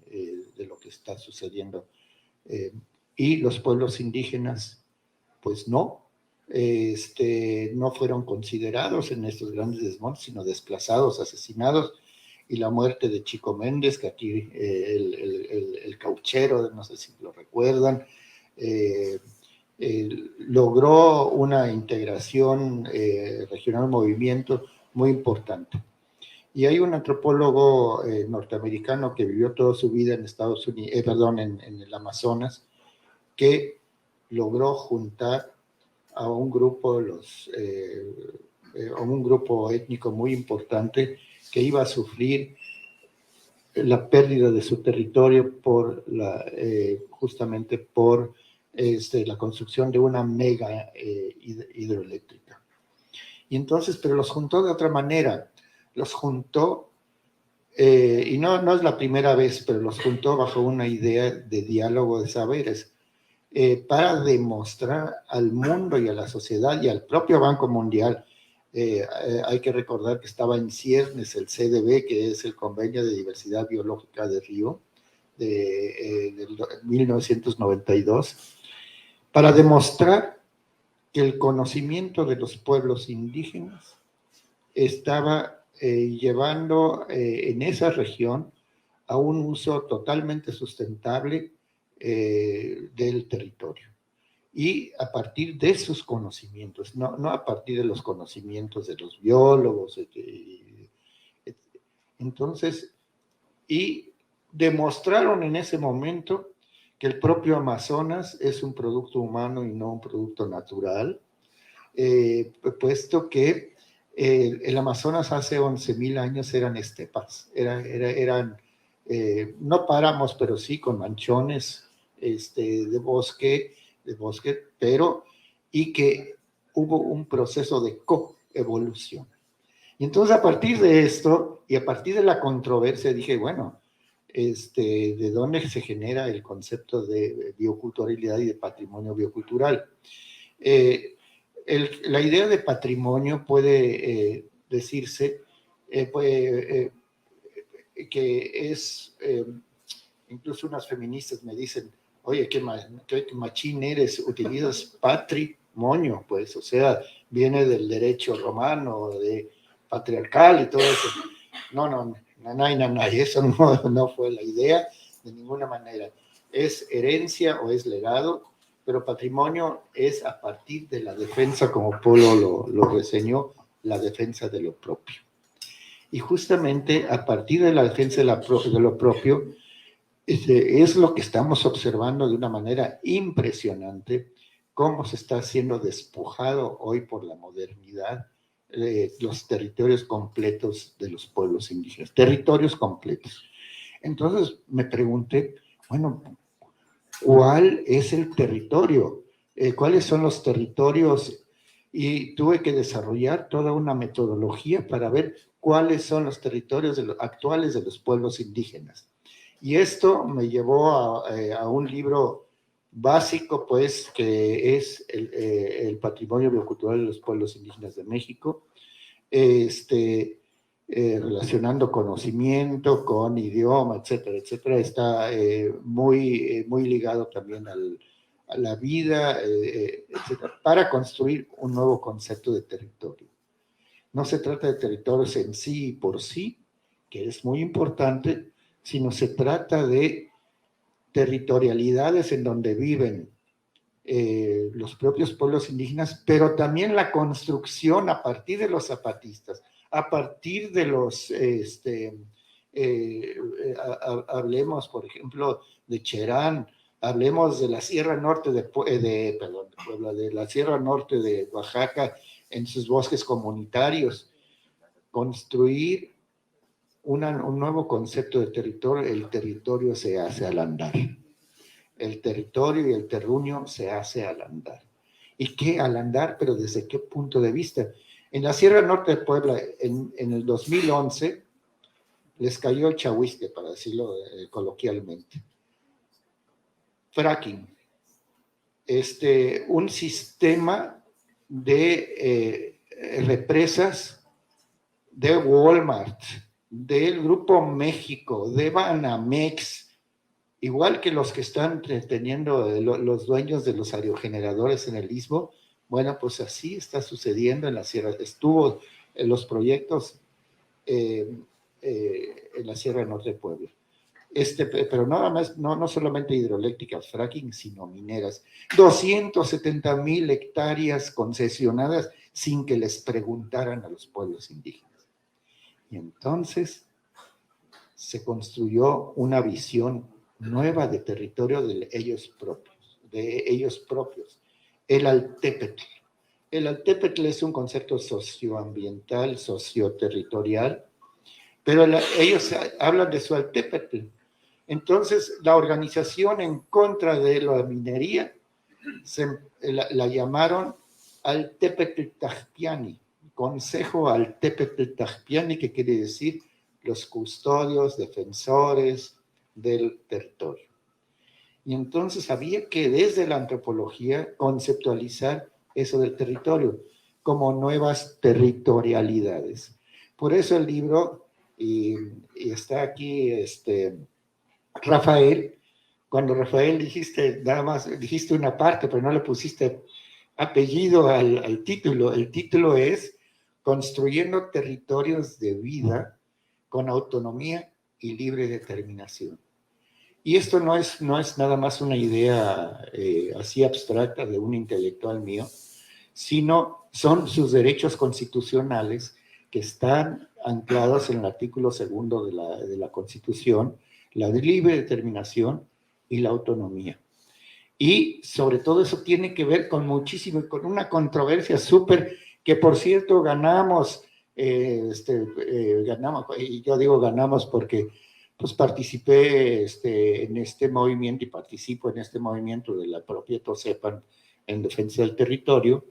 lo que está sucediendo. Y los pueblos indígenas, pues no, no fueron considerados en estos grandes desmontes, sino desplazados, asesinados, y la muerte de Chico Méndez, que aquí el cauchero, no sé si lo recuerdan, logró una integración regional, movimiento muy importante. Y hay un antropólogo norteamericano que vivió toda su vida en Estados Unidos, en el Amazonas, que logró juntar a un grupo, a un grupo étnico muy importante que iba a sufrir la pérdida de su territorio justamente por la construcción de una mega hidroeléctrica. Y entonces, pero los juntó de otra manera, los juntó, y no es la primera vez, pero los juntó bajo una idea de diálogo de saberes, para demostrar al mundo y a la sociedad y al propio Banco Mundial. Hay que recordar que estaba en ciernes el CDB, que es el Convenio de Diversidad Biológica de Río, de 1992, para demostrar que el conocimiento de los pueblos indígenas estaba llevando en esa región a un uso totalmente sustentable del territorio. Y a partir de sus conocimientos, no a partir de los conocimientos de los biólogos. Entonces, y demostraron en ese momento que el propio Amazonas es un producto humano y no un producto natural, puesto que el Amazonas hace 11.000 años eran estepas, eran no páramos, pero sí con manchones de bosque, pero y que hubo un proceso de coevolución. Y entonces a partir de esto y a partir de la controversia dije, bueno, ¿de dónde se genera el concepto de bioculturalidad y de patrimonio biocultural? La idea de patrimonio puede decirse que es, incluso unas feministas me dicen, oye, qué machín eres, utilizas patrimonio, pues, o sea, viene del derecho romano, de patriarcal y todo eso. No, eso no fue la idea de ninguna manera. Es herencia o es legado, pero patrimonio es a partir de la defensa, como Polo lo reseñó, la defensa de lo propio. Y justamente a partir de la defensa de lo propio, es lo que estamos observando de una manera impresionante, cómo se está siendo despojado hoy por la modernidad los territorios completos de los pueblos indígenas, territorios completos. Entonces me pregunté, bueno, ¿cuál es el territorio? ¿Cuáles son los territorios? Y tuve que desarrollar toda una metodología para ver cuáles son los territorios actuales de los pueblos indígenas. Y esto me llevó a un libro básico, pues, que es el patrimonio biocultural de los pueblos indígenas de México, relacionando conocimiento con idioma, etcétera, etcétera. Está muy ligado también a la vida, etcétera, para construir un nuevo concepto de territorio. No se trata de territorios en sí y por sí, que es muy importante, sino se trata de territorialidades en donde viven los propios pueblos indígenas, pero también la construcción a partir de los zapatistas, a partir de los, hablemos, por ejemplo, de Cherán, hablemos de la Sierra Norte de Puebla, de la Sierra Norte de Oaxaca, en sus bosques comunitarios, construir un nuevo concepto de territorio. El territorio se hace al andar. El territorio y el terruño se hace al andar. ¿Y qué al andar? Pero ¿desde qué punto de vista? En la Sierra Norte de Puebla, en el 2011, les cayó el chahuisque, para decirlo coloquialmente. Fracking. Un sistema de represas de Walmart, del Grupo México, de Banamex, igual que los que están teniendo los dueños de los aerogeneradores en el Istmo. Bueno, pues así está sucediendo en la Sierra. Estuvo en los proyectos en la Sierra Norte de Puebla. Pero nada más, no solamente hidroeléctricas, fracking, sino mineras. 270,000 hectáreas concesionadas sin que les preguntaran a los pueblos indígenas. Y entonces se construyó una visión nueva de territorio de ellos propios. El Altépetl. El Altépetl es un concepto socioambiental, socioterritorial, pero ellos hablan de su Altépetl. Entonces, la organización en contra de la minería la llamaron Altépetl Tajpiani, Consejo Altépetl Tajpiani, que quiere decir los custodios, defensores del territorio. Y entonces había que desde la antropología conceptualizar eso del territorio como nuevas territorialidades. Por eso el libro, y está aquí Rafael, cuando Rafael dijiste una parte, pero no le pusiste apellido al título. El título es Construyendo territorios de vida con autonomía y libre determinación. Y esto no es nada más una idea así abstracta de un intelectual mío, sino son sus derechos constitucionales que están anclados en el artículo 2 de la Constitución, la libre determinación y la autonomía. Y sobre todo eso tiene que ver con una controversia súper, que por cierto ganamos, y yo digo ganamos porque pues participé en este movimiento y participo en este movimiento de la propia TOSEPAN en defensa del territorio.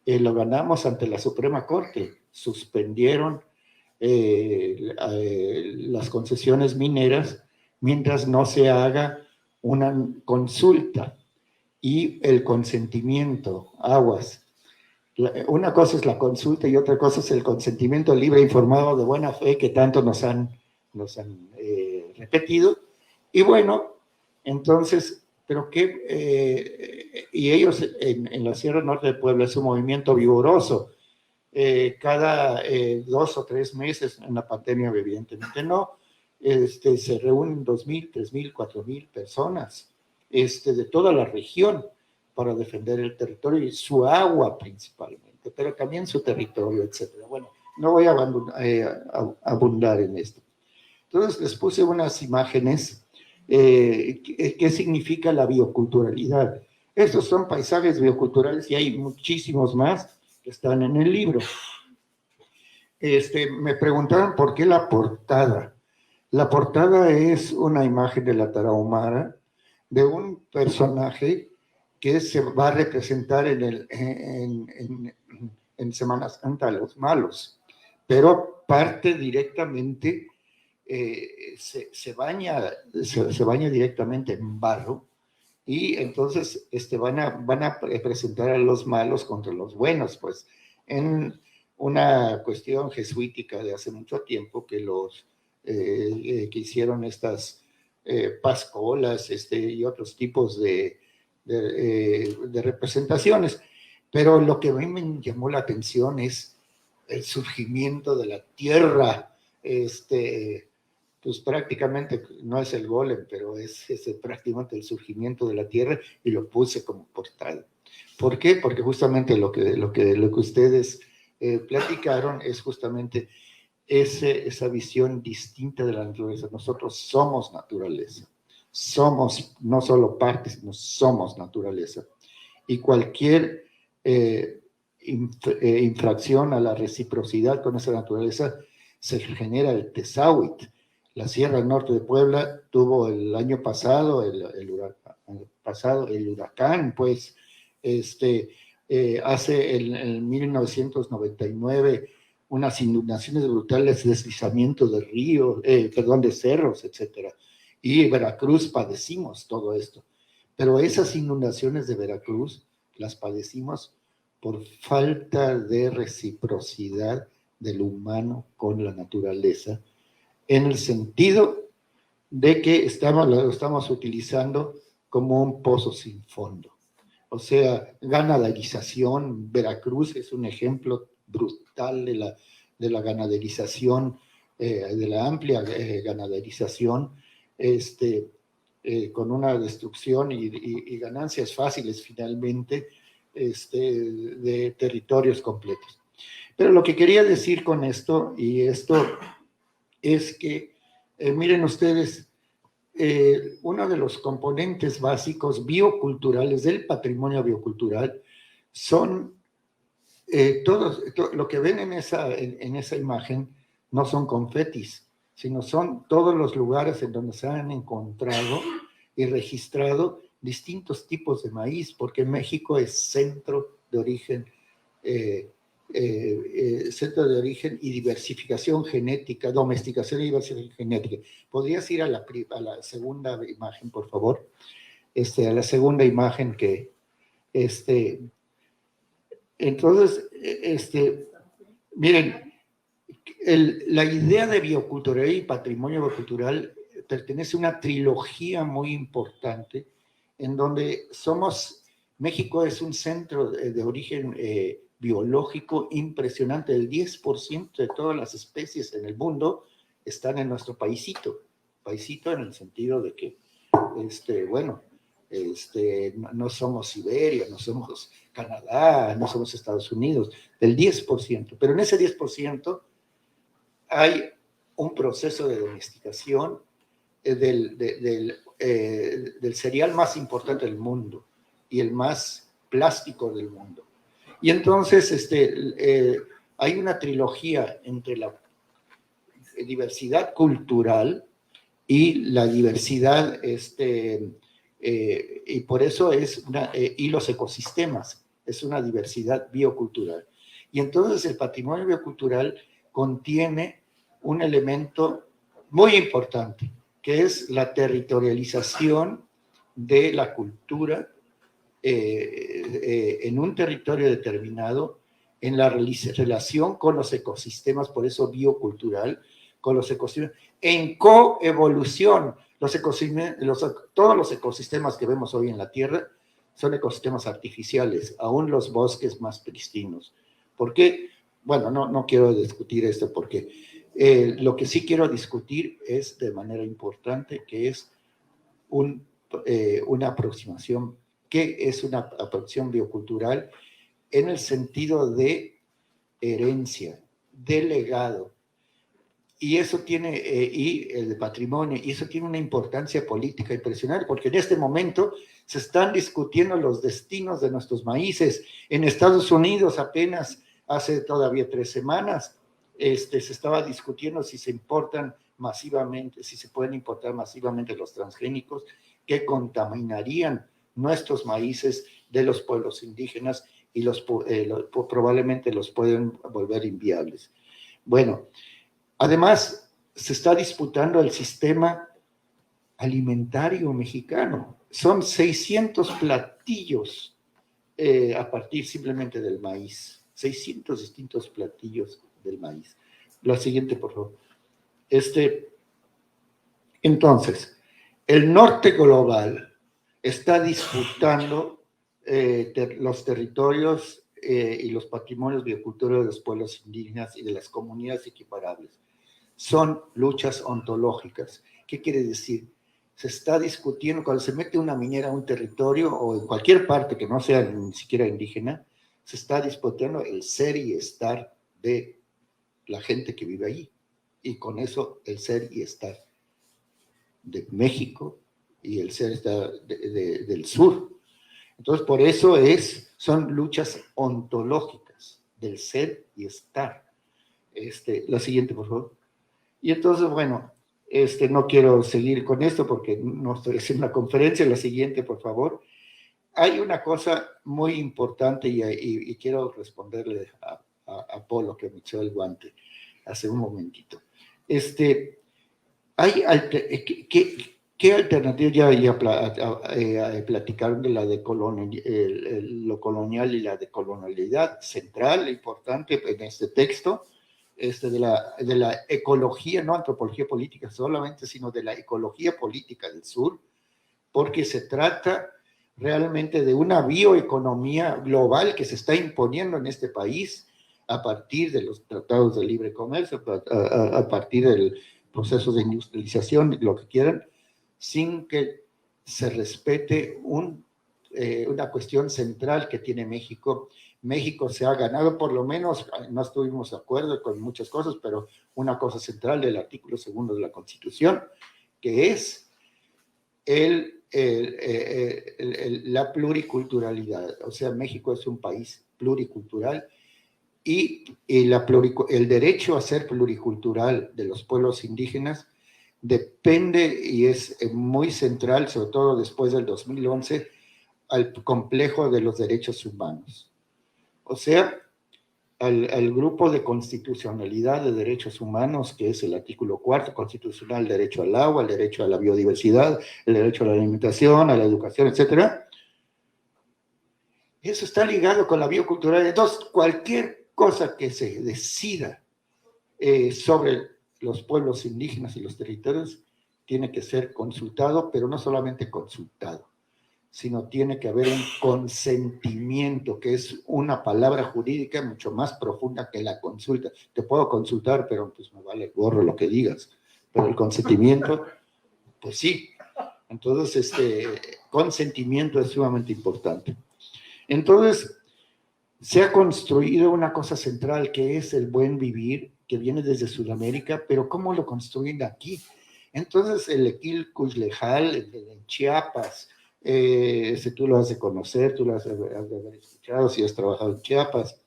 Lo ganamos ante la Suprema Corte. Suspendieron las concesiones mineras mientras no se haga una consulta y el consentimiento. Aguas. Una cosa es la consulta y otra cosa es el consentimiento libre, informado, de buena fe, que tanto nos han repetido. Y bueno, entonces, pero qué, y ellos en la Sierra Norte de Puebla es un movimiento vigoroso. Cada 2 o 3 meses, en la pandemia evidentemente no, se reúnen 2,000, 3,000, 4,000 personas de toda la región para defender el territorio y su agua principalmente, pero también su territorio, etcétera. Bueno, no voy a abundar en esto. Entonces les puse unas imágenes. ¿Qué significa la bioculturalidad? Estos son paisajes bioculturales y hay muchísimos más que están en el libro. Me preguntaron por qué la portada. La portada es una imagen de la Tarahumara, de un personaje que se va a representar en Semana Santa a los malos, pero parte directamente, se baña directamente en barro, y entonces van a presentar a los malos contra los buenos, pues, en una cuestión jesuítica de hace mucho tiempo, que que hicieron estas pascolas y otros tipos de de representaciones. Pero lo que a mí me llamó la atención es el surgimiento de la tierra, pues prácticamente no es el golem, pero es prácticamente el surgimiento de la tierra, y lo puse como portada. ¿Por qué? Porque justamente lo que ustedes platicaron es justamente esa visión distinta de la naturaleza. Nosotros somos naturaleza, somos no solo partes, sino somos naturaleza. Y cualquier infracción a la reciprocidad con esa naturaleza se genera el tesáhuit. La Sierra Norte de Puebla tuvo el año pasado el huracán, pues, hace en 1999 unas inundaciones brutales, deslizamientos de ríos, de cerros, etcétera. Y Veracruz padecimos todo esto. Pero esas inundaciones de Veracruz las padecimos por falta de reciprocidad del humano con la naturaleza, en el sentido de que lo estamos utilizando como un pozo sin fondo. O sea, ganaderización. Veracruz es un ejemplo brutal de la ganaderización, de la amplia ganaderización, con una destrucción y ganancias fáciles finalmente de territorios completos. Pero lo que quería decir con esto, es que, miren ustedes, uno de los componentes básicos bioculturales del patrimonio biocultural son lo que ven en esa imagen no son confetis, sino son todos los lugares en donde se han encontrado y registrado distintos tipos de maíz, porque México es centro de origen y diversificación genética, domesticación y diversificación genética. ¿Podrías ir a la segunda imagen, por favor? A la segunda imagen que, entonces, miren, la idea de bioculturalidad y patrimonio biocultural pertenece a una trilogía muy importante, en donde México es un centro de origen biológico impresionante. El 10% de todas las especies en el mundo están en nuestro paisito en el sentido de que, no somos Siberia, no somos Canadá, no somos Estados Unidos, del 10%, pero en ese 10% hay un proceso de domesticación del cereal más importante del mundo y el más plástico del mundo. Y entonces hay una trilogía entre la diversidad cultural y la diversidad, y por eso y los ecosistemas, es una diversidad biocultural. Y entonces el patrimonio biocultural contiene un elemento muy importante, que es la territorialización de la cultura en un territorio determinado, en la relación con los ecosistemas, por eso biocultural, con los ecosistemas, en coevolución. Todos los ecosistemas que vemos hoy en la Tierra son ecosistemas artificiales, aún los bosques más pristinos. ¿Por qué? Bueno, no quiero discutir esto porque lo que sí quiero discutir es de manera importante, que es una aproximación. ¿Qué es una aproximación biocultural? En el sentido de herencia, de legado. Y eso tiene, y el patrimonio, y eso tiene una importancia política impresionante, porque en este momento se están discutiendo los destinos de nuestros maíces. En Estados Unidos, apenas hace todavía 3 semanas, se estaba discutiendo si se importan masivamente, si se pueden importar masivamente los transgénicos que contaminarían nuestros maíces de los pueblos indígenas y probablemente los pueden volver inviables. Bueno, además, se está disputando el sistema alimentario mexicano. Son 600 platillos a partir simplemente del maíz. 600 distintos platillos del maíz. La siguiente, por favor. Entonces, el norte global está disputando los territorios y los patrimonios bioculturales de los pueblos indígenas y de las comunidades equiparables. Son luchas ontológicas. ¿Qué quiere decir? Se está discutiendo, cuando se mete una minera a un territorio o en cualquier parte que no sea ni siquiera indígena, se está disputando el ser y estar de la gente que vive allí. Y con eso el ser y estar de México y el ser del sur. Entonces, por eso son luchas ontológicas del ser y estar. La siguiente, por favor. Y entonces, bueno, no quiero seguir con esto porque no estoy haciendo una conferencia. La siguiente, por favor. Hay una cosa muy importante y quiero responderle a Polo, que me echó el guante hace un momentito. ¿Qué alternativa ya platicaron de la lo colonial y la decolonialidad? Central, importante en este texto, de la ecología, no antropología política solamente, sino de la ecología política del sur, porque se trata realmente de una bioeconomía global que se está imponiendo en este país a partir de los tratados de libre comercio, a partir del proceso de industrialización, lo que quieran, sin que se respete una cuestión central que tiene México. México se ha ganado, por lo menos, no estuvimos de acuerdo con muchas cosas, pero una cosa central del artículo 2 de la Constitución, que es la pluriculturalidad. O sea, México es un país pluricultural y el derecho a ser pluricultural de los pueblos indígenas depende y es muy central, sobre todo después del 2011, al complejo de los derechos humanos. O sea, al grupo de constitucionalidad de derechos humanos, que es el artículo 4 constitucional, el derecho al agua, el derecho a la biodiversidad, el derecho a la alimentación, a la educación, etc. Eso está ligado con la bioculturalidad. Entonces, cualquier cosa que se decida sobre los pueblos indígenas y los territorios tiene que ser consultado, pero no solamente consultado, sino tiene que haber un consentimiento, que es una palabra jurídica mucho más profunda que la consulta. Te puedo consultar, pero pues me vale gorro lo que digas. Pero el consentimiento, pues sí. Entonces, consentimiento es sumamente importante. Entonces, se ha construido una cosa central que es el buen vivir, que viene desde Sudamérica, pero ¿cómo lo construyen aquí? Entonces, el Equil Cuxlejal, el de Chiapas, tú lo has de conocer, tú lo has de haber escuchado si has trabajado en Chiapas,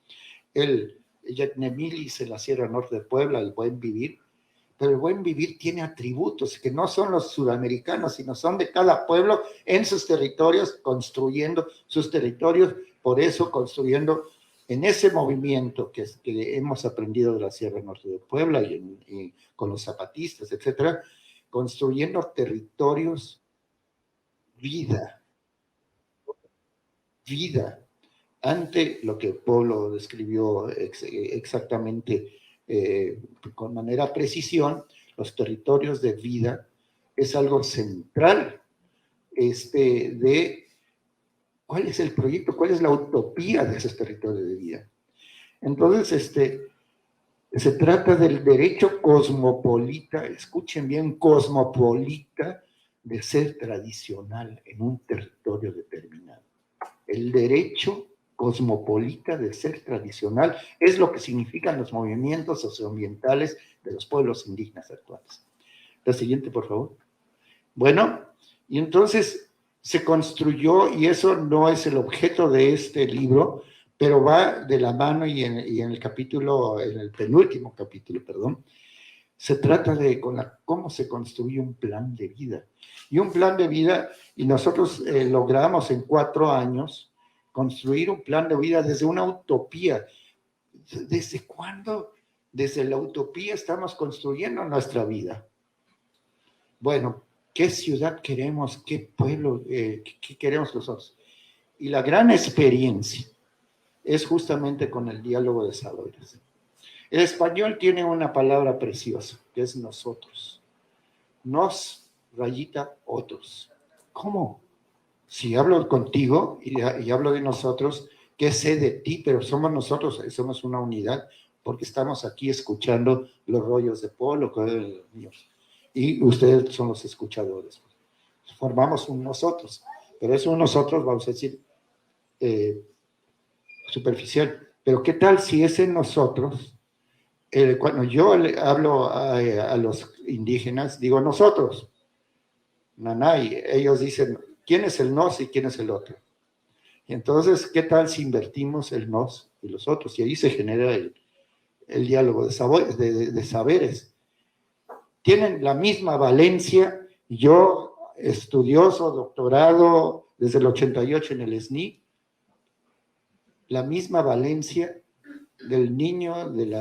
el Yetnemilis en la Sierra Norte de Puebla, el buen vivir, pero el buen vivir tiene atributos que no son los sudamericanos, sino son de cada pueblo en sus territorios, construyendo sus territorios, por eso construyendo en ese movimiento que hemos aprendido de la Sierra Norte de Puebla y con los zapatistas, etcétera, construyendo territorios, vida, ante lo que Polo describió exactamente con manera precisión. Los territorios de vida es algo central de cuál es el proyecto, cuál es la utopía de esos territorios de vida. Entonces, se trata del derecho cosmopolita, escuchen bien, cosmopolita, de ser tradicional en un territorio determinado. El derecho cosmopolita de ser tradicional es lo que significan los movimientos socioambientales de los pueblos indígenas actuales. La siguiente, por favor. Bueno, y entonces se construyó, y eso no es el objeto de este libro, pero va de la mano y en el penúltimo capítulo, perdón, se trata de cómo se construye un plan de vida. Y un plan de vida, y nosotros logramos en 4 años construir un plan de vida desde una utopía. ¿Desde cuándo? Desde la utopía estamos construyendo nuestra vida. Bueno, ¿qué ciudad queremos? ¿Qué pueblo? ¿Qué queremos nosotros? Y la gran experiencia es justamente con el diálogo de saberes. El español tiene una palabra preciosa, que es nosotros. Nos, rayita, otros. ¿Cómo? Si hablo contigo y hablo de nosotros, ¿qué sé de ti? Pero somos nosotros, somos una unidad, porque estamos aquí escuchando los rollos de Paul o los míos. Y ustedes son los escuchadores. Formamos un nosotros, pero eso nosotros, vamos a decir, superficial. Pero ¿qué tal si ese nosotros, cuando yo hablo a los indígenas, digo nosotros, Nanay, ellos dicen, ¿quién es el nos y quién es el otro? Y entonces, ¿qué tal si invertimos el nos y los otros? Y ahí se genera el diálogo de saberes. Tienen la misma valencia. Yo, estudioso, doctorado desde el 88 en el SNI, la misma valencia del niño, del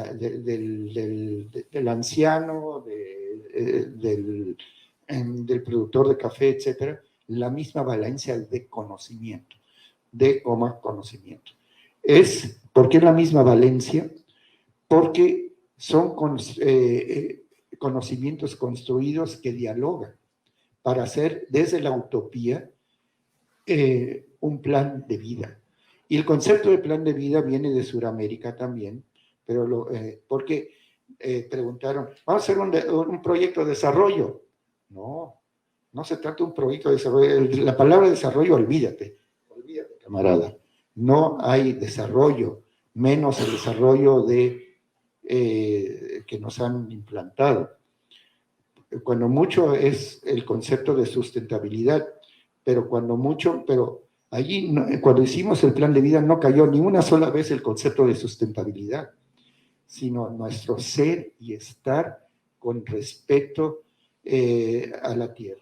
anciano, del productor de café, etcétera, la misma valencia de conocimiento, conocimiento. ¿Por qué la misma valencia? Porque son conocimientos construidos que dialogan para hacer desde la utopía un plan de vida. Y el concepto de plan de vida viene de Sudamérica también, pero porque preguntaron, ¿vamos a hacer un proyecto de desarrollo? No, no se trata de un proyecto de desarrollo. La palabra desarrollo, olvídate, camarada. No hay desarrollo, menos el desarrollo que nos han implantado. Cuando mucho es el concepto de sustentabilidad, pero allí, cuando hicimos el plan de vida, no cayó ni una sola vez el concepto de sustentabilidad, sino nuestro ser y estar con respecto a la tierra.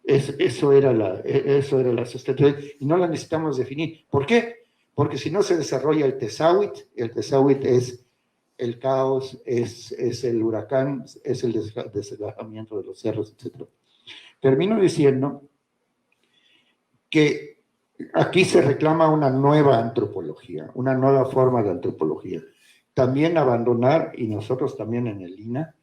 Eso era la sustentabilidad, y no la necesitamos definir. ¿Por qué? Porque si no se desarrolla el Tezahüit es el caos, es el huracán, es el deslizamiento de los cerros, etc. Termino diciendo que aquí se reclama una nueva antropología, una nueva forma de antropología. También abandonar, y nosotros también en el INA,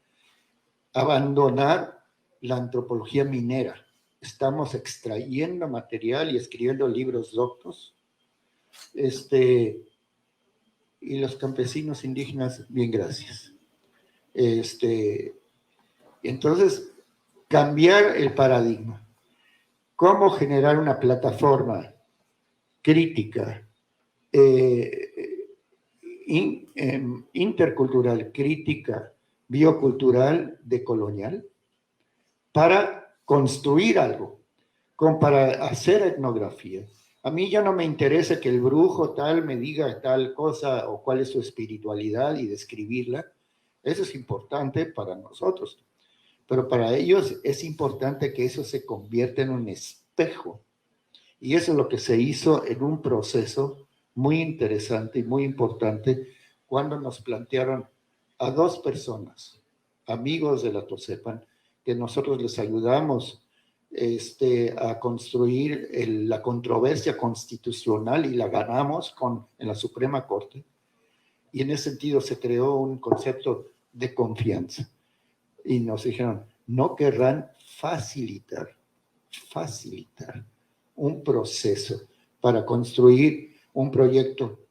abandonar la antropología minera. Estamos extrayendo material y escribiendo libros doctos. Y los campesinos indígenas, bien, gracias. Entonces, cambiar el paradigma. ¿Cómo generar una plataforma crítica, intercultural, crítica, biocultural, decolonial, para construir algo, para hacer etnografía? A mí ya no me interesa que el brujo tal me diga tal cosa o cuál es su espiritualidad y describirla. Eso es importante para nosotros. Pero para ellos es importante que eso se convierta en un espejo. Y eso es lo que se hizo en un proceso muy interesante y muy importante cuando nos plantearon a dos personas, amigos de la Tosepan, que nosotros les ayudamos a construir la controversia constitucional y la ganamos en la Suprema Corte. Y en ese sentido se creó un concepto de confianza. Y nos dijeron, no querrán facilitar un proceso para construir un proyecto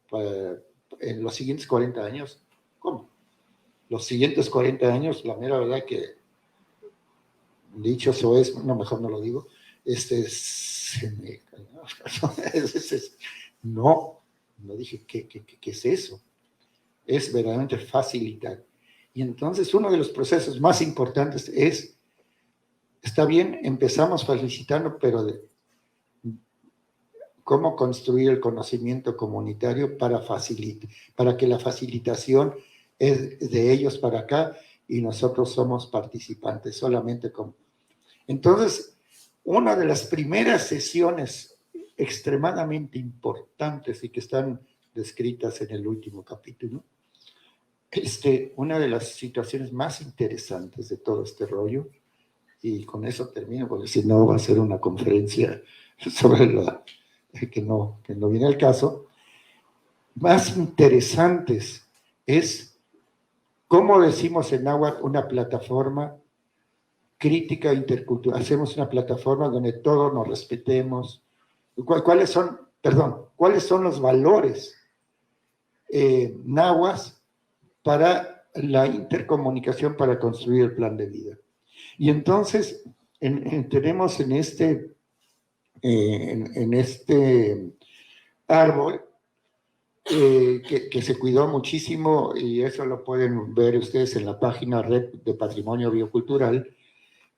en los siguientes 40 años. ¿Cómo? Los siguientes 40 años, la mera verdad que dicho eso es, no, mejor no lo digo, no dije, ¿qué es eso? Es verdaderamente facilitar. Y entonces uno de los procesos más importantes está bien, empezamos felicitando, pero cómo construir el conocimiento comunitario para que la facilitación es de ellos para acá y nosotros somos participantes solamente como. Entonces, una de las primeras sesiones extremadamente importantes y que están descritas en el último capítulo, una de las situaciones más interesantes de todo este rollo, y con eso termino, porque si no va a ser una conferencia sobre que no viene al caso, más interesantes es, ¿cómo decimos en náhuatl una plataforma crítica intercultural? Hacemos una plataforma donde todos nos respetemos, ¿cuáles son los valores náhuatl para la intercomunicación para construir el plan de vida? Y entonces tenemos en este árbol que se cuidó muchísimo, y eso lo pueden ver ustedes en la página red de Patrimonio Biocultural.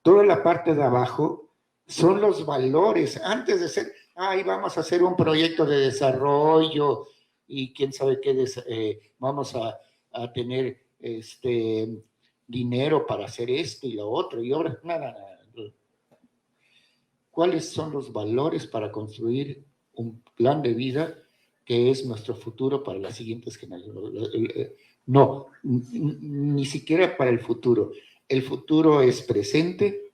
Toda la parte de abajo son los valores, antes de ser, vamos a hacer un proyecto de desarrollo y quién sabe qué, vamos a tener dinero para hacer esto y lo otro, y obras, nada. ¿Cuáles son los valores para construir un plan de vida que es nuestro futuro para las siguientes generaciones? No, ni siquiera para el futuro. El futuro es presente,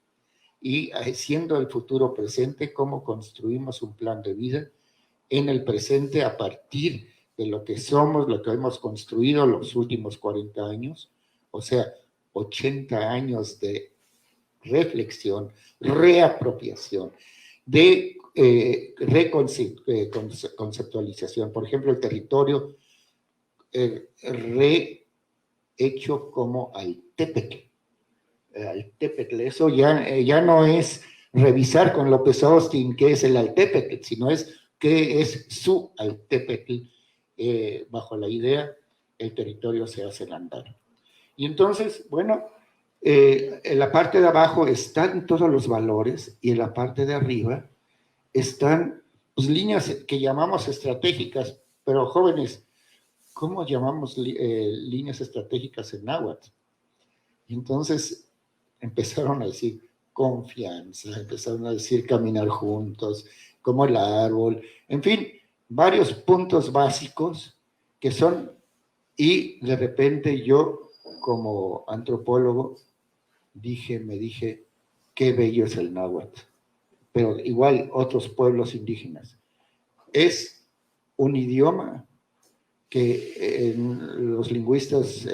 y siendo el futuro presente, ¿cómo construimos un plan de vida en el presente a partir de lo que somos, lo que hemos construido los últimos 40 años? O sea, 80 años de reflexión, reapropiación, de reconceptualización. Por ejemplo, el territorio rehecho como Altepetl. Altepetl, eso ya no es revisar con López Austin qué es el Altepetl, sino es qué es su Altepetl, bajo la idea el territorio se hace andar. Y entonces, bueno, en la parte de abajo están todos los valores, y en la parte de arriba están pues, líneas que llamamos estratégicas, pero jóvenes, ¿cómo llamamos líneas estratégicas en náhuatl? Y entonces empezaron a decir confianza, empezaron a decir caminar juntos, como el árbol, en fin, varios puntos básicos que son, y de repente yo como antropólogo me dije, qué bello es el náhuatl, pero igual otros pueblos indígenas. Es un idioma que los lingüistas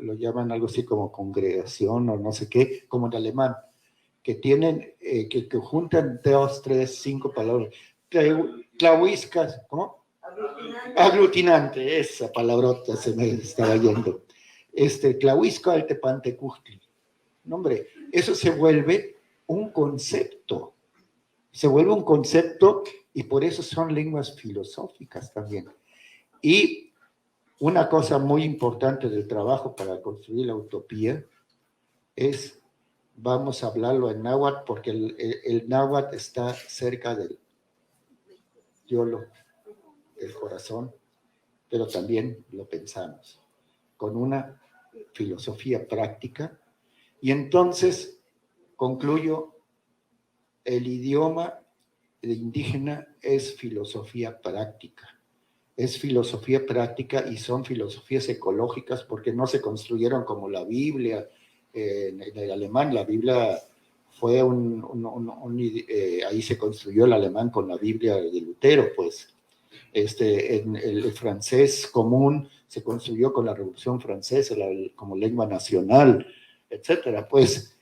lo llaman algo así como congregación o no sé qué, como en alemán, que tienen, que juntan 2, 3, 5 palabras. Tlahuiscas, ¿cómo? Aglutinante, esa palabrota se me estaba yendo. Tlahuisco Altepantecustli. No, hombre, eso se vuelve un concepto. Y por eso son lenguas filosóficas también. Y una cosa muy importante del trabajo para construir la utopía es, vamos a hablarlo en náhuatl, porque el náhuatl está cerca del yolo, del corazón, pero también lo pensamos, con una filosofía práctica. Y entonces, concluyo, el idioma indígena es filosofía práctica. Es filosofía práctica y son filosofías ecológicas porque no se construyeron como la Biblia. En el alemán, la Biblia fue ahí se construyó el alemán con la Biblia de Lutero, pues. En el francés común se construyó con la Revolución Francesa como lengua nacional, etcétera. Pues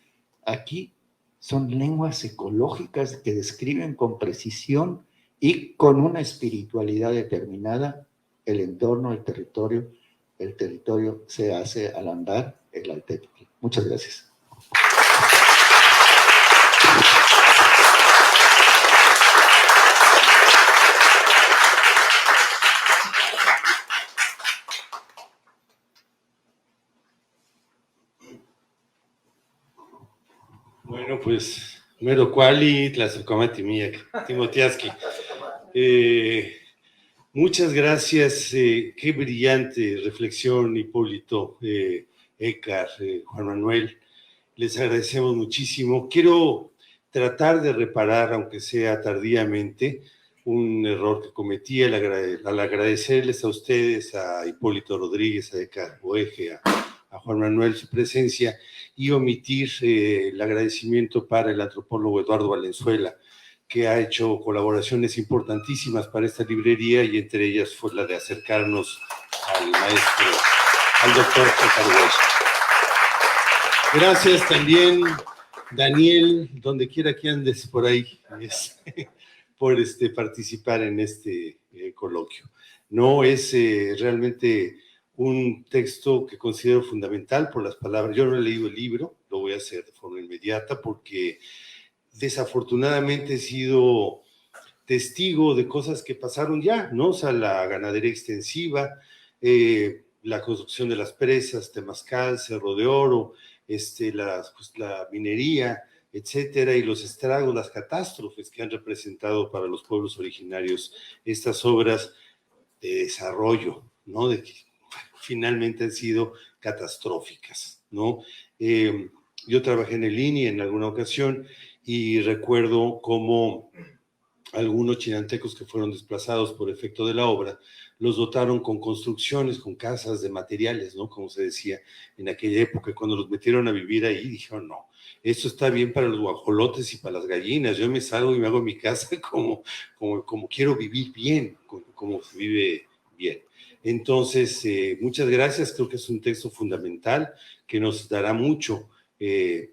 aquí son lenguas ecológicas que describen con precisión y con una espiritualidad determinada el entorno, el territorio. El territorio se hace al andar, el Altepetl. Muchas gracias. Bueno, pues, mero cuali, tlazocomatimiac, timotiaski. Muchas gracias, qué brillante reflexión, Hipólito, Écar, Juan Manuel. Les agradecemos muchísimo. Quiero tratar de reparar, aunque sea tardíamente, un error que cometí al agradecerles a ustedes, a Hipólito Rodríguez, a Écar Boeje, a Juan Manuel su presencia, y omitir el agradecimiento para el antropólogo Eduardo Valenzuela, que ha hecho colaboraciones importantísimas para esta librería, y entre ellas fue la de acercarnos al maestro, al doctor Écar Boeje. Gracias también Daniel, donde quiera que andes por ahí, por participar en este coloquio. No es realmente un texto que considero fundamental por las palabras. Yo no he leído el libro, lo voy a hacer de forma inmediata porque desafortunadamente he sido testigo de cosas que pasaron ya, ¿no? O sea, la ganadería extensiva, la construcción de las presas, Temazcal, Cerro de Oro, la minería, etcétera, y los estragos, las catástrofes que han representado para los pueblos originarios estas obras de desarrollo, ¿no? De que finalmente han sido catastróficas, ¿no? Yo trabajé en el INI en alguna ocasión y recuerdo cómo algunos chinantecos que fueron desplazados por efecto de la obra, los dotaron con construcciones, con casas de materiales, ¿no? Como se decía en aquella época, cuando los metieron a vivir ahí, dijeron, no, esto está bien para los guajolotes y para las gallinas, yo me salgo y me hago mi casa como quiero vivir bien, como se vive bien. Entonces, muchas gracias, creo que es un texto fundamental que nos dará mucho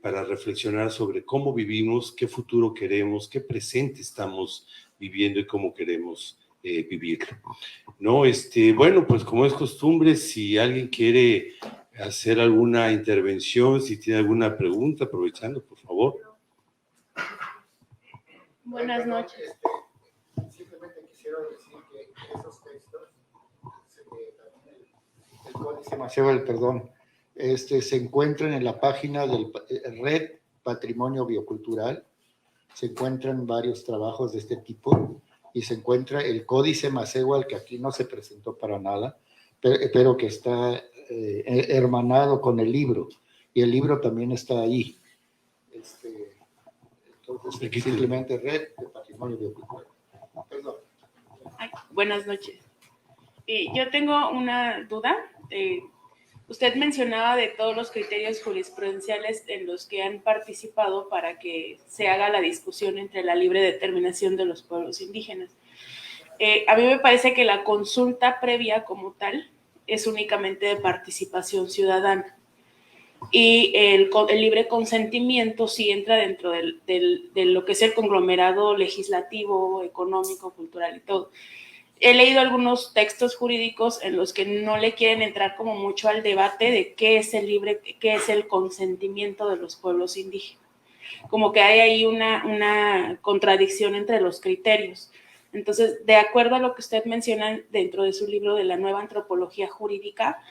para reflexionar sobre cómo vivimos, qué futuro queremos, qué presente estamos viviendo y cómo queremos vivirlo. ¿No? Bueno, pues como es costumbre, si alguien quiere hacer alguna intervención, si tiene alguna pregunta, aprovechando, por favor. Buenas noches. Simplemente quisiera decir que esos textos, el Códice Maceo, perdón, se encuentran en la página del Red Patrimonio Biocultural, se encuentran varios trabajos de este tipo y se encuentra el Códice Maceo, que aquí no se presentó para nada, pero que está hermanado con el libro, y el libro también está ahí. Entonces, simplemente Red de Patrimonio Biocultural. Perdón. Ay, buenas noches. Yo tengo una duda. Usted mencionaba de todos los criterios jurisprudenciales en los que han participado para que se haga la discusión entre la libre determinación de los pueblos indígenas. A mí me parece que la consulta previa como tal es únicamente de participación ciudadana y el libre consentimiento sí entra dentro de lo que es el conglomerado legislativo, económico, cultural y todo. He leído algunos textos jurídicos en los que no le quieren entrar como mucho al debate de qué es el consentimiento de los pueblos indígenas. Como que hay ahí una contradicción entre los criterios. Entonces, de acuerdo a lo que usted menciona dentro de su libro de la nueva antropología jurídica,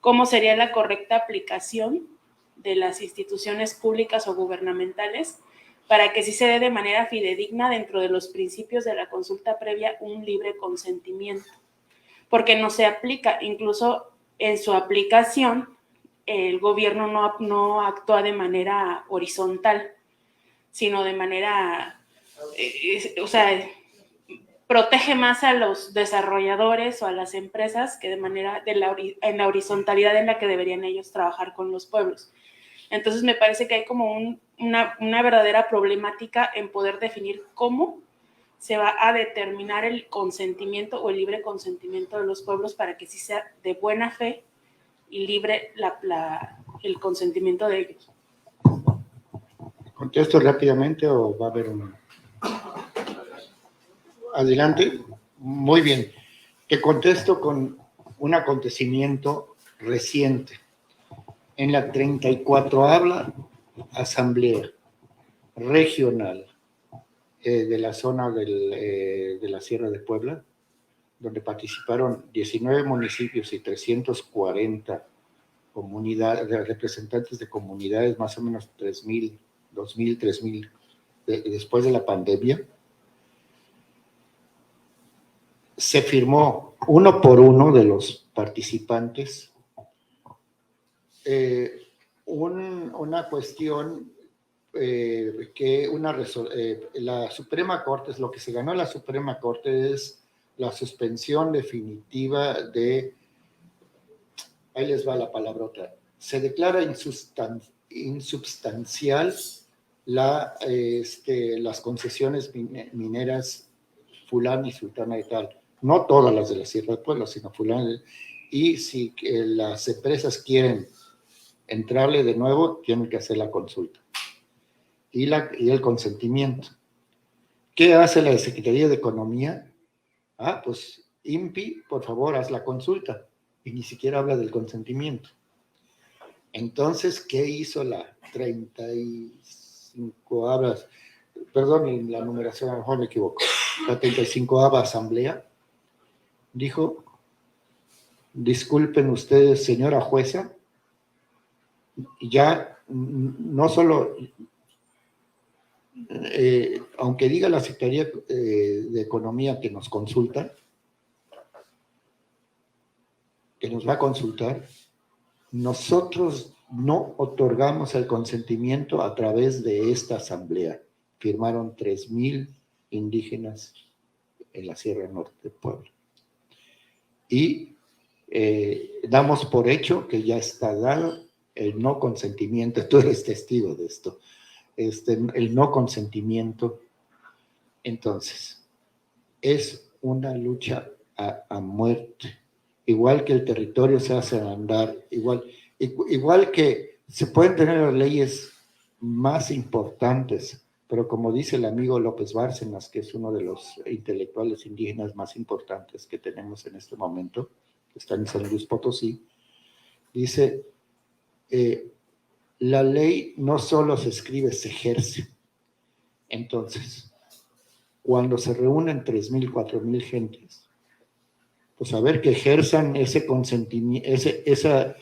¿cómo sería la correcta aplicación de las instituciones públicas o gubernamentales para que sí se dé de manera fidedigna dentro de los principios de la consulta previa un libre consentimiento? Porque no se aplica, incluso en su aplicación, el gobierno no actúa de manera horizontal, sino de manera, protege más a los desarrolladores o a las empresas que de manera en la horizontalidad en la que deberían ellos trabajar con los pueblos. Entonces me parece que hay como una verdadera problemática en poder definir cómo se va a determinar el consentimiento o el libre consentimiento de los pueblos para que sí sea de buena fe y libre el consentimiento de ellos. ¿Contesto rápidamente o va a haber un...? Adelante. Muy bien. Te contesto con un acontecimiento reciente. En la 34ª Asamblea Regional de la zona de la Sierra de Puebla, donde participaron 19 municipios y 340 comunidades, representantes de comunidades, más o menos 3,000, 2,000, 3,000, después de la pandemia, se firmó uno por uno de los participantes una cuestión la Suprema Corte, es lo que se ganó en la Suprema Corte, es la suspensión definitiva ahí les va la palabrota, se declara insubstancial las concesiones mineras fulana y sultana y tal, no todas las de la Sierra de Puebla, sino fulana, y si las empresas quieren entrarle de nuevo, tienen que hacer la consulta. y el consentimiento. ¿Qué hace la Secretaría de Economía? Pues INPI, por favor, haz la consulta. Y ni siquiera habla del consentimiento. Entonces, ¿qué hizo la 35ª? Perdón, la numeración, a lo mejor me equivoco. La 35ª Asamblea dijo: disculpen ustedes, señora jueza, ya no solo, aunque diga la Secretaría de Economía que nos consulta, que nos va a consultar, nosotros no otorgamos el consentimiento a través de esta asamblea. Firmaron 3,000 indígenas en la Sierra Norte de Puebla. Y damos por hecho que ya está dado el no consentimiento. Tú eres testigo de esto. El no consentimiento. Entonces, es una lucha a muerte. Igual que el territorio se hace andar, igual que se pueden tener leyes más importantes, pero como dice el amigo López Bárcenas, que es uno de los intelectuales indígenas más importantes que tenemos en este momento, que está en San Luis Potosí, dice, la ley no solo se escribe, se ejerce. Entonces, cuando se reúnen 3,000, 4,000 gentes, pues a ver que ejerzan ese consentimiento, esa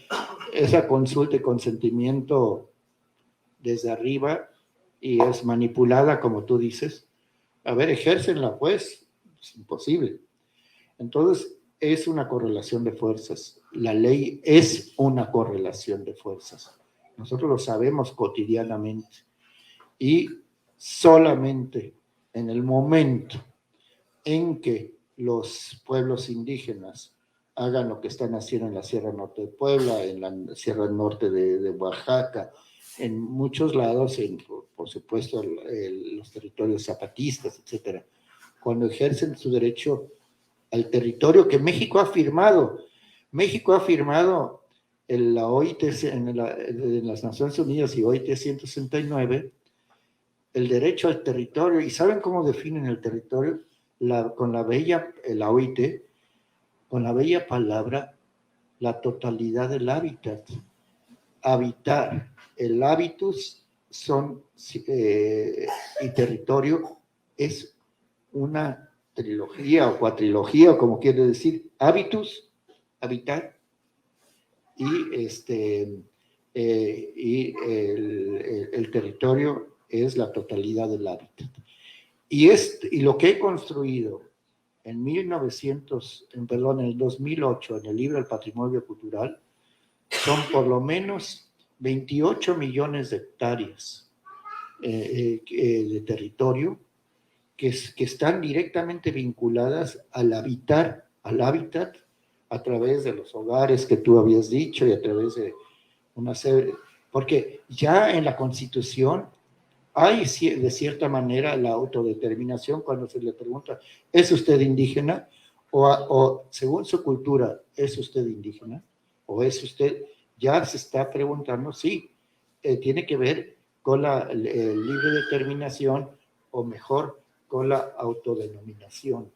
consulta y consentimiento desde arriba, y es manipulada, como tú dices. A ver, ejércenla, pues, es imposible. Entonces, es una correlación de fuerzas. La ley es una correlación de fuerzas. Nosotros lo sabemos cotidianamente. Y solamente en el momento en que los pueblos indígenas hagan lo que están haciendo en la Sierra Norte de Puebla, en la Sierra Norte de Oaxaca, en muchos lados, por supuesto, los territorios zapatistas, etcétera, cuando ejercen su derecho al territorio que México ha firmado. México ha firmado en la OIT, en las Naciones Unidas y OIT 169, el derecho al territorio. ¿Y saben cómo definen el territorio? La OIT, con la bella palabra, la totalidad del hábitat. Habitar, el habitus y territorio es una trilogía o cuatrilogía, o como quiere decir, habitus, habitar, y el territorio es la totalidad del hábitat. Y lo que he construido en el 2008, en el libro El Patrimonio Cultural, son por lo menos 28 millones de hectáreas de territorio que están directamente vinculadas al hábitat a través de los hogares que tú habías dicho y a través de una serie, porque ya en la Constitución hay de cierta manera la autodeterminación cuando se le pregunta, ¿es usted indígena? O según su cultura, ¿es usted indígena? ¿O es usted? Ya se está preguntando, sí, tiene que ver con la libre determinación, o mejor, con la autodenominación.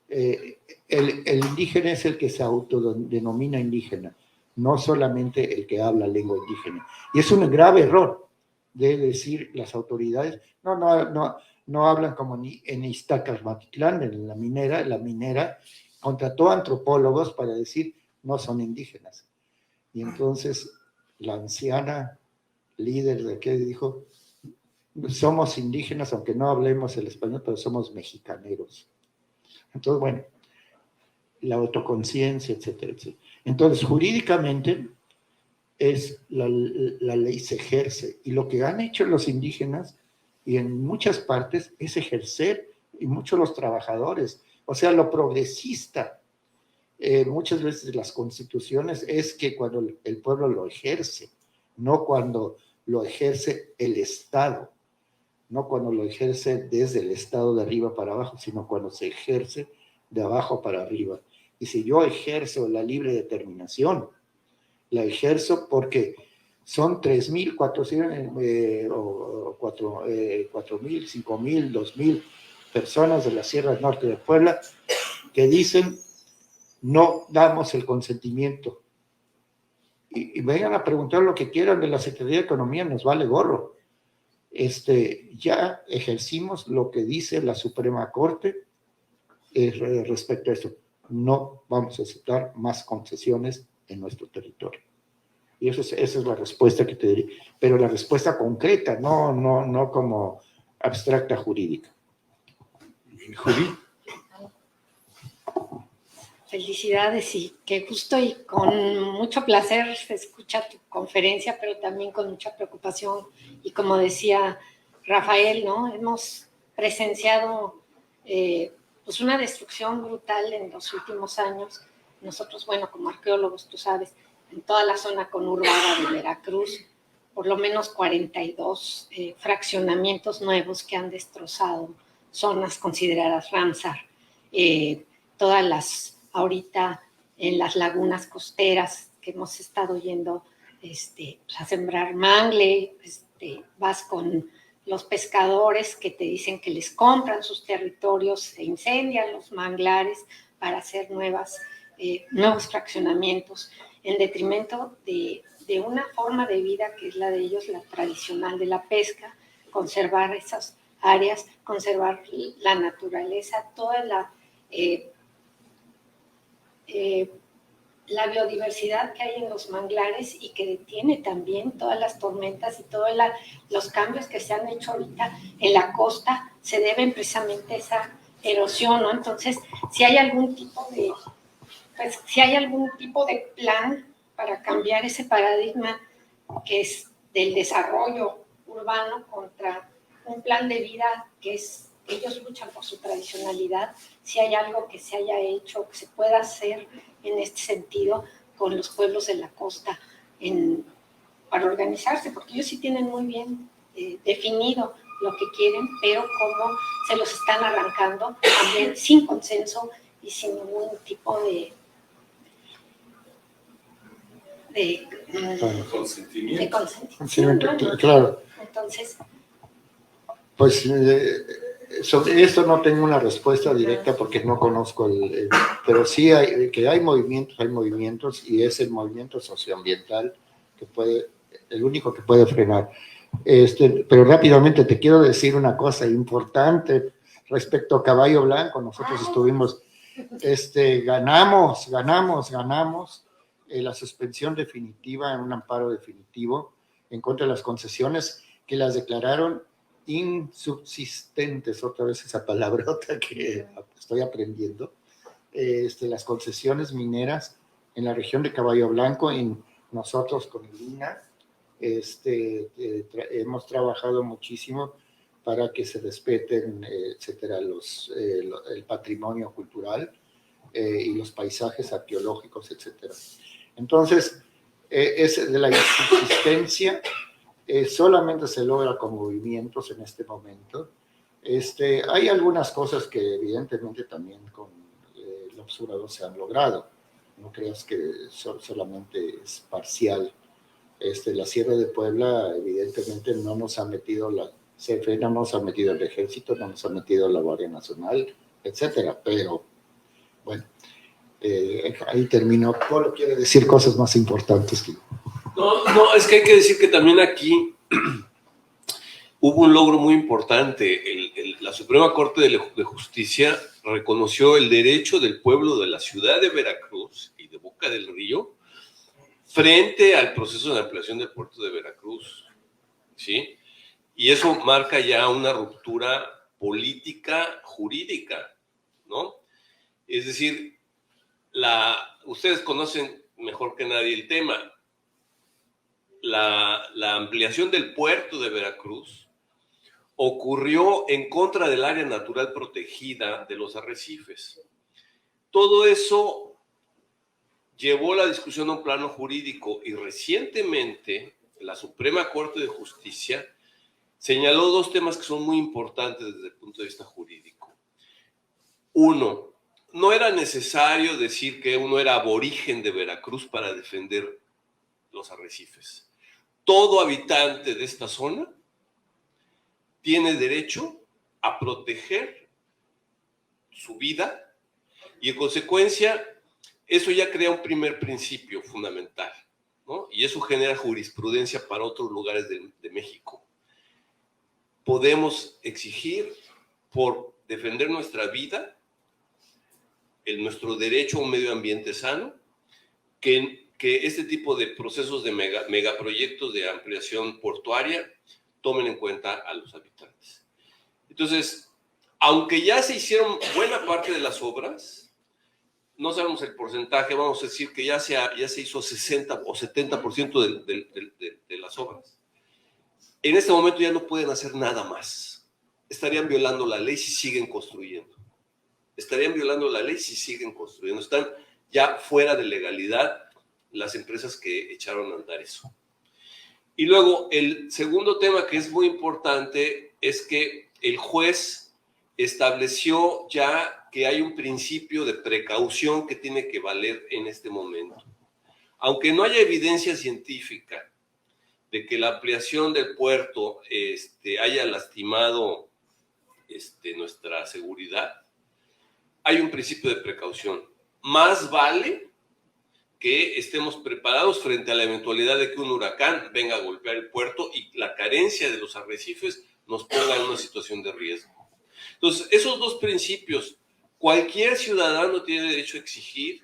El indígena es el que se autodenomina indígena, no solamente el que habla lengua indígena. Y es un grave error de decir las autoridades, no hablan como en Iztacalmatlán, en la minera contrató antropólogos para decir no son indígenas. Y entonces la anciana líder de que dijo, somos indígenas aunque no hablemos el español, pero somos mexicaneros. Entonces, bueno, la autoconciencia, etcétera, etcétera. Entonces, jurídicamente, la ley se ejerce, y lo que han hecho los indígenas y en muchas partes es ejercer, y muchos los trabajadores, o sea, lo progresista, muchas veces las constituciones es que cuando el pueblo lo ejerce, no cuando lo ejerce el Estado, no cuando lo ejerce desde el Estado de arriba para abajo, sino cuando se ejerce de abajo para arriba. Y si yo ejerzo la libre determinación, la ejerzo porque son 3.400 o 4.000, 5.000, 2.000 personas de las sierras norte de Puebla que dicen no damos el consentimiento. Y vengan a preguntar lo que quieran de la Secretaría de Economía, nos vale gorro. Ya ejercimos lo que dice la Suprema Corte respecto a esto. No vamos a aceptar más concesiones en nuestro territorio. Y esa es la respuesta que te diré. Pero la respuesta concreta, no como abstracta jurídica. Judith. Felicidades y qué gusto y con mucho placer se escucha tu conferencia, pero también con mucha preocupación. Y como decía Rafael, ¿no? Hemos presenciado pues una destrucción brutal en los últimos años. Nosotros, bueno, como arqueólogos, tú sabes, en toda la zona conurbada de Veracruz, por lo menos 42 fraccionamientos nuevos que han destrozado zonas consideradas Ramsar. Todas las ahorita en las lagunas costeras que hemos estado yendo pues a sembrar mangle, vas con los pescadores que te dicen que les compran sus territorios, se incendian los manglares para hacer nuevos fraccionamientos, en detrimento de una forma de vida que es la de ellos, la tradicional de la pesca, conservar esas áreas, conservar la naturaleza, toda la biodiversidad que hay en los manglares y que detiene también todas las tormentas y todos los cambios que se han hecho ahorita en la costa se deben precisamente a esa erosión, ¿no? Entonces, si hay algún tipo de plan para cambiar ese paradigma que es del desarrollo urbano contra un plan de vida que es, ellos luchan por su tradicionalidad, si hay algo que se haya hecho, que se pueda hacer en este sentido con los pueblos de la costa para organizarse, porque ellos sí tienen muy bien definido lo que quieren, pero cómo se los están arrancando también sin consenso y sin ningún tipo de Consentimiento. consentimiento. Claro. Entonces, Pues sobre esto no tengo una respuesta directa porque no conozco pero sí hay movimientos y es el movimiento socioambiental el único que puede frenar. Pero rápidamente te quiero decir una cosa importante respecto a Caballo Blanco. Nosotros estuvimos, ganamos la suspensión definitiva en un amparo definitivo en contra de las concesiones que las declararon insubsistentes, otra vez esa palabrota que estoy aprendiendo, las concesiones mineras en la región de Caballo Blanco. Nosotros con el INA hemos trabajado muchísimo para que se respeten, etcétera, el patrimonio cultural y los paisajes arqueológicos, etcétera. Entonces, es de la insubsistencia. Solamente se logra con movimientos en este momento. Hay algunas cosas que evidentemente también con el observador se han logrado. No creas que solamente es parcial. La Sierra de Puebla evidentemente no nos ha metido la CFE, no nos ha metido el Ejército, no nos ha metido la Guardia Nacional, etcétera. Pero bueno, ahí terminó. Polo quiere decir cosas más importantes que No, es que hay que decir que también aquí hubo un logro muy importante. La Suprema Corte de Justicia reconoció el derecho del pueblo de la ciudad de Veracruz y de Boca del Río frente al proceso de ampliación del puerto de Veracruz, ¿sí? Y eso marca ya una ruptura política jurídica, ¿no? Es decir, ustedes conocen mejor que nadie el tema. La ampliación del puerto de Veracruz ocurrió en contra del área natural protegida de los arrecifes. Todo eso llevó la discusión a un plano jurídico y recientemente la Suprema Corte de Justicia señaló dos temas que son muy importantes desde el punto de vista jurídico. Uno, no era necesario decir que uno era aborigen de Veracruz para defender los arrecifes. todo habitante de esta zona tiene derecho a proteger su vida y en consecuencia eso ya crea un primer principio fundamental, ¿no? Y eso genera jurisprudencia para otros lugares de México. Podemos exigir por defender nuestra vida, nuestro derecho a un medio ambiente sano, que este tipo de procesos de megaproyectos de ampliación portuaria tomen en cuenta a los habitantes. Entonces, aunque ya se hicieron buena parte de las obras, no sabemos el porcentaje, vamos a decir que ya se hizo 60 o 70% de las obras. En este momento ya no pueden hacer nada más. Estarían violando la ley si siguen construyendo. Estarían violando la ley si siguen construyendo. Están ya fuera de legalidad las empresas que echaron a andar eso. Y luego, el segundo tema que es muy importante es que el juez estableció ya que hay un principio de precaución que tiene que valer en este momento. Aunque no haya evidencia científica de que la ampliación del puerto haya lastimado nuestra seguridad, hay un principio de precaución. Más vale que estemos preparados frente a la eventualidad de que un huracán venga a golpear el puerto y la carencia de los arrecifes nos ponga en una situación de riesgo. Entonces, esos dos principios, cualquier ciudadano tiene derecho a exigir,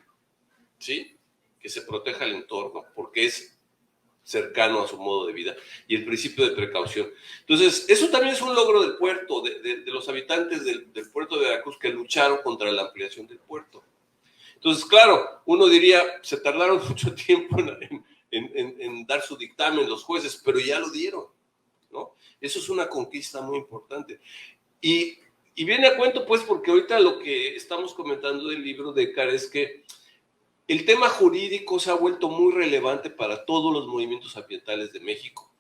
¿sí?, que se proteja el entorno, porque es cercano a su modo de vida, y el principio de precaución. Entonces, eso también es un logro del puerto, de los habitantes del puerto de Veracruz que lucharon contra la ampliación del puerto. Entonces, claro, uno diría, se tardaron mucho tiempo en dar su dictamen los jueces, pero ya lo dieron, ¿no? Eso es una conquista muy importante. Y viene a cuento, pues, porque ahorita lo que estamos comentando del libro de Écar es que el tema jurídico se ha vuelto muy relevante para todos los movimientos ambientales de México,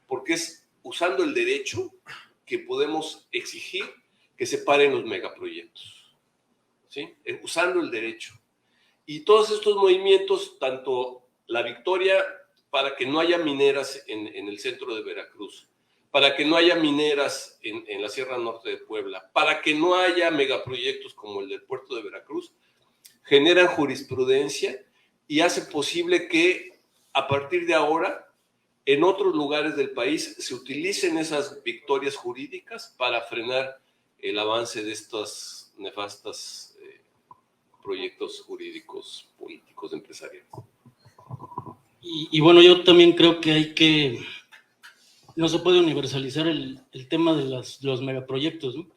porque es usando el derecho que podemos exigir que se paren los megaproyectos, ¿sí? Usando el derecho. Y todos estos movimientos, tanto la victoria para que no haya mineras en el centro de Veracruz, para que no haya mineras en la Sierra Norte de Puebla, para que no haya megaproyectos como el del puerto de Veracruz, generan jurisprudencia y hace posible que a partir de ahora en otros lugares del país se utilicen esas victorias jurídicas para frenar el avance de estos nefastos proyectos jurídicos, políticos, empresariales. Y bueno, yo también creo que no se puede universalizar el tema de los megaproyectos, ¿no?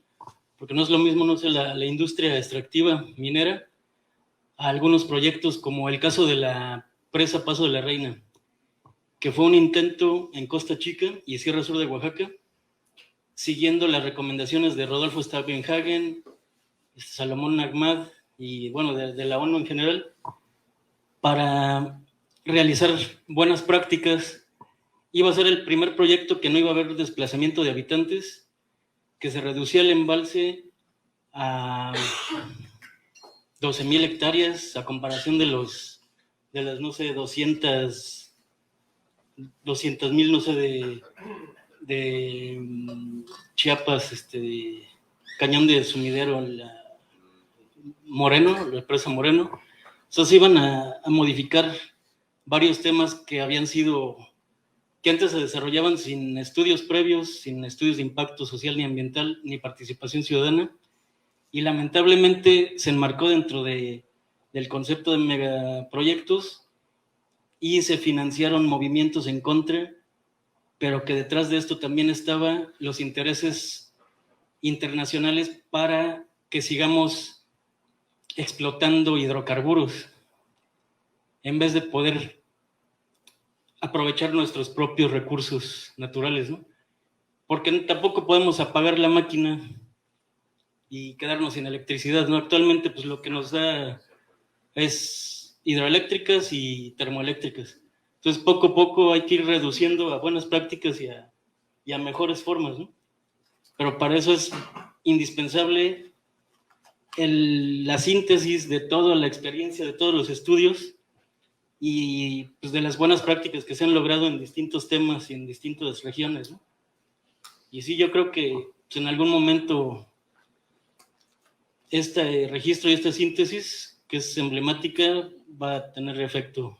Porque no es lo mismo, no sé, la industria extractiva minera, a algunos proyectos como el caso de la presa Paso de la Reina, que fue un intento en Costa Chica y Sierra Sur de Oaxaca, siguiendo las recomendaciones de Rodolfo Staubenhagen, Salomón Ahmad y bueno, de la ONU en general, para realizar buenas prácticas. Iba a ser el primer proyecto que no iba a haber desplazamiento de habitantes, que se reducía el embalse a 12,000 hectáreas a comparación de las, no sé, 200,000, no sé, de Chiapas, Cañón de Sumidero, Moreno, la presa Moreno. Entonces iban a modificar varios temas que antes se desarrollaban sin estudios previos, sin estudios de impacto social ni ambiental, ni participación ciudadana, y lamentablemente se enmarcó dentro del concepto de megaproyectos y se financiaron movimientos en contra, pero que detrás de esto también estaban los intereses internacionales para que sigamos explotando hidrocarburos en vez de poder aprovechar nuestros propios recursos naturales, ¿no? Porque tampoco podemos apagar la máquina y quedarnos sin electricidad, ¿no? Actualmente, pues lo que nos da es hidroeléctricas y termoeléctricas. Entonces, poco a poco hay que ir reduciendo a buenas prácticas y a mejores formas, ¿no? Pero para eso es indispensable la síntesis de toda la experiencia, de todos los estudios, y pues, de las buenas prácticas que se han logrado en distintos temas y en distintas regiones, ¿no? Y sí, yo creo que pues, en algún momento este registro y esta síntesis, que es emblemática, va a tener efecto.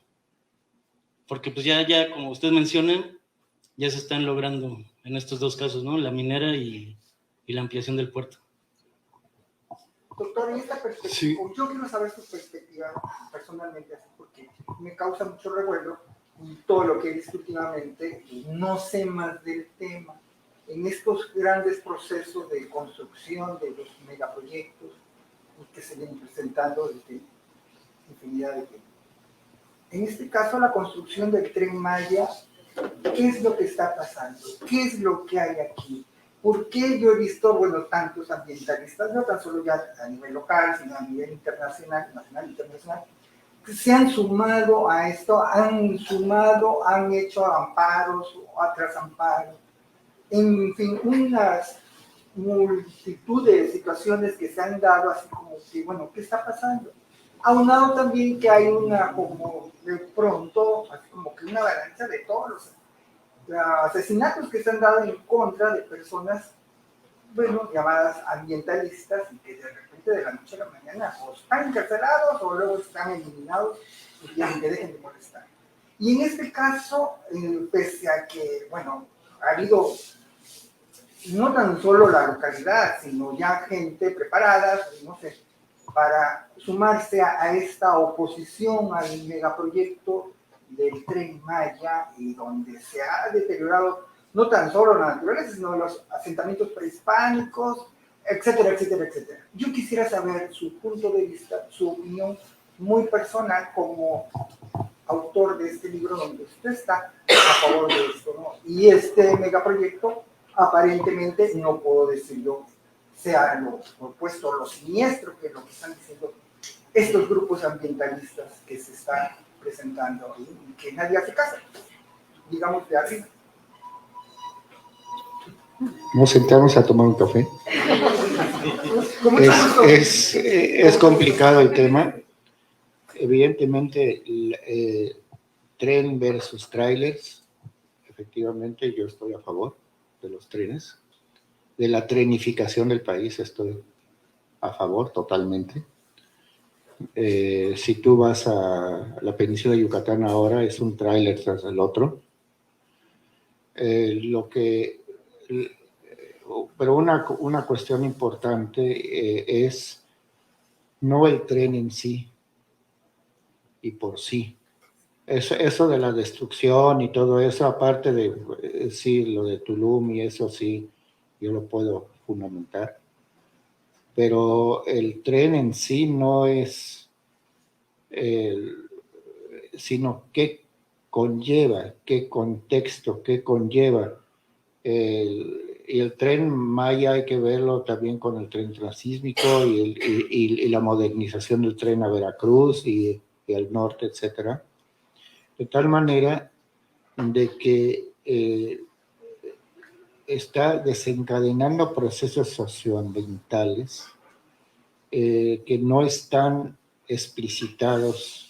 Porque pues ya como usted menciona, ya se están logrando en estos dos casos, ¿no? La minera y la ampliación del puerto. Doctor, en esta perspectiva, Sí. yo quiero saber su perspectiva personalmente, así, porque me causa mucho revuelo todo lo que he visto últimamente y no sé más del tema. En estos grandes procesos de construcción de los megaproyectos que se vienen presentando desde infinidad de tiempo. En este caso, la construcción del Tren Maya, ¿qué es lo que está pasando? ¿Qué es lo que hay aquí? ¿Por qué yo he visto, bueno, tantos ambientalistas, no tan solo ya a nivel local, sino a nivel internacional, nacional e internacional, que se han sumado a esto, han hecho amparos o tras amparos, en fin, unas multitud de situaciones que se han dado, así como que, bueno, ¿qué está pasando? Aunado también que hay una, como de pronto, así como que una avalancha de todos los asesinatos que se han dado en contra de personas, bueno, llamadas ambientalistas, y que de repente de la noche a la mañana o están encarcelados o luego están eliminados y ya que dejen de molestar. Y en este caso, pese a que, bueno, ha habido no tan solo la localidad, sino ya gente preparada, no sé, para sumarse a esta oposición al megaproyecto del Tren Maya, y donde se ha deteriorado no tan solo la naturaleza, sino los asentamientos prehispánicos, etcétera, etcétera, etcétera. Yo quisiera saber su punto de vista, su opinión muy personal como autor de este libro, donde usted está a favor de esto, ¿no? Y este megaproyecto, aparentemente, no puedo decir yo, sea lo opuesto, lo siniestro que lo que están diciendo estos grupos ambientalistas que se están presentando y que nadie hace caso, digamos de arriba. Nos sentamos a tomar un café. Es complicado el tema. Evidentemente, tren versus trailers, efectivamente yo estoy a favor de los trenes. De la trenificación del país estoy a favor totalmente. Si tú vas a la península de Yucatán ahora, es un tráiler tras el otro. Pero una cuestión importante es no el tren en sí y por sí. Eso de la destrucción y todo eso, aparte de, sí, lo de Tulum y eso sí, yo lo puedo fundamentar. Pero el tren en sí no es, sino qué conlleva, qué contexto, qué conlleva. Y el tren Maya hay que verlo también con el tren transísmico y la modernización del tren a Veracruz y al norte, etcétera. De tal manera de que está desencadenando procesos socioambientales que no están explicitados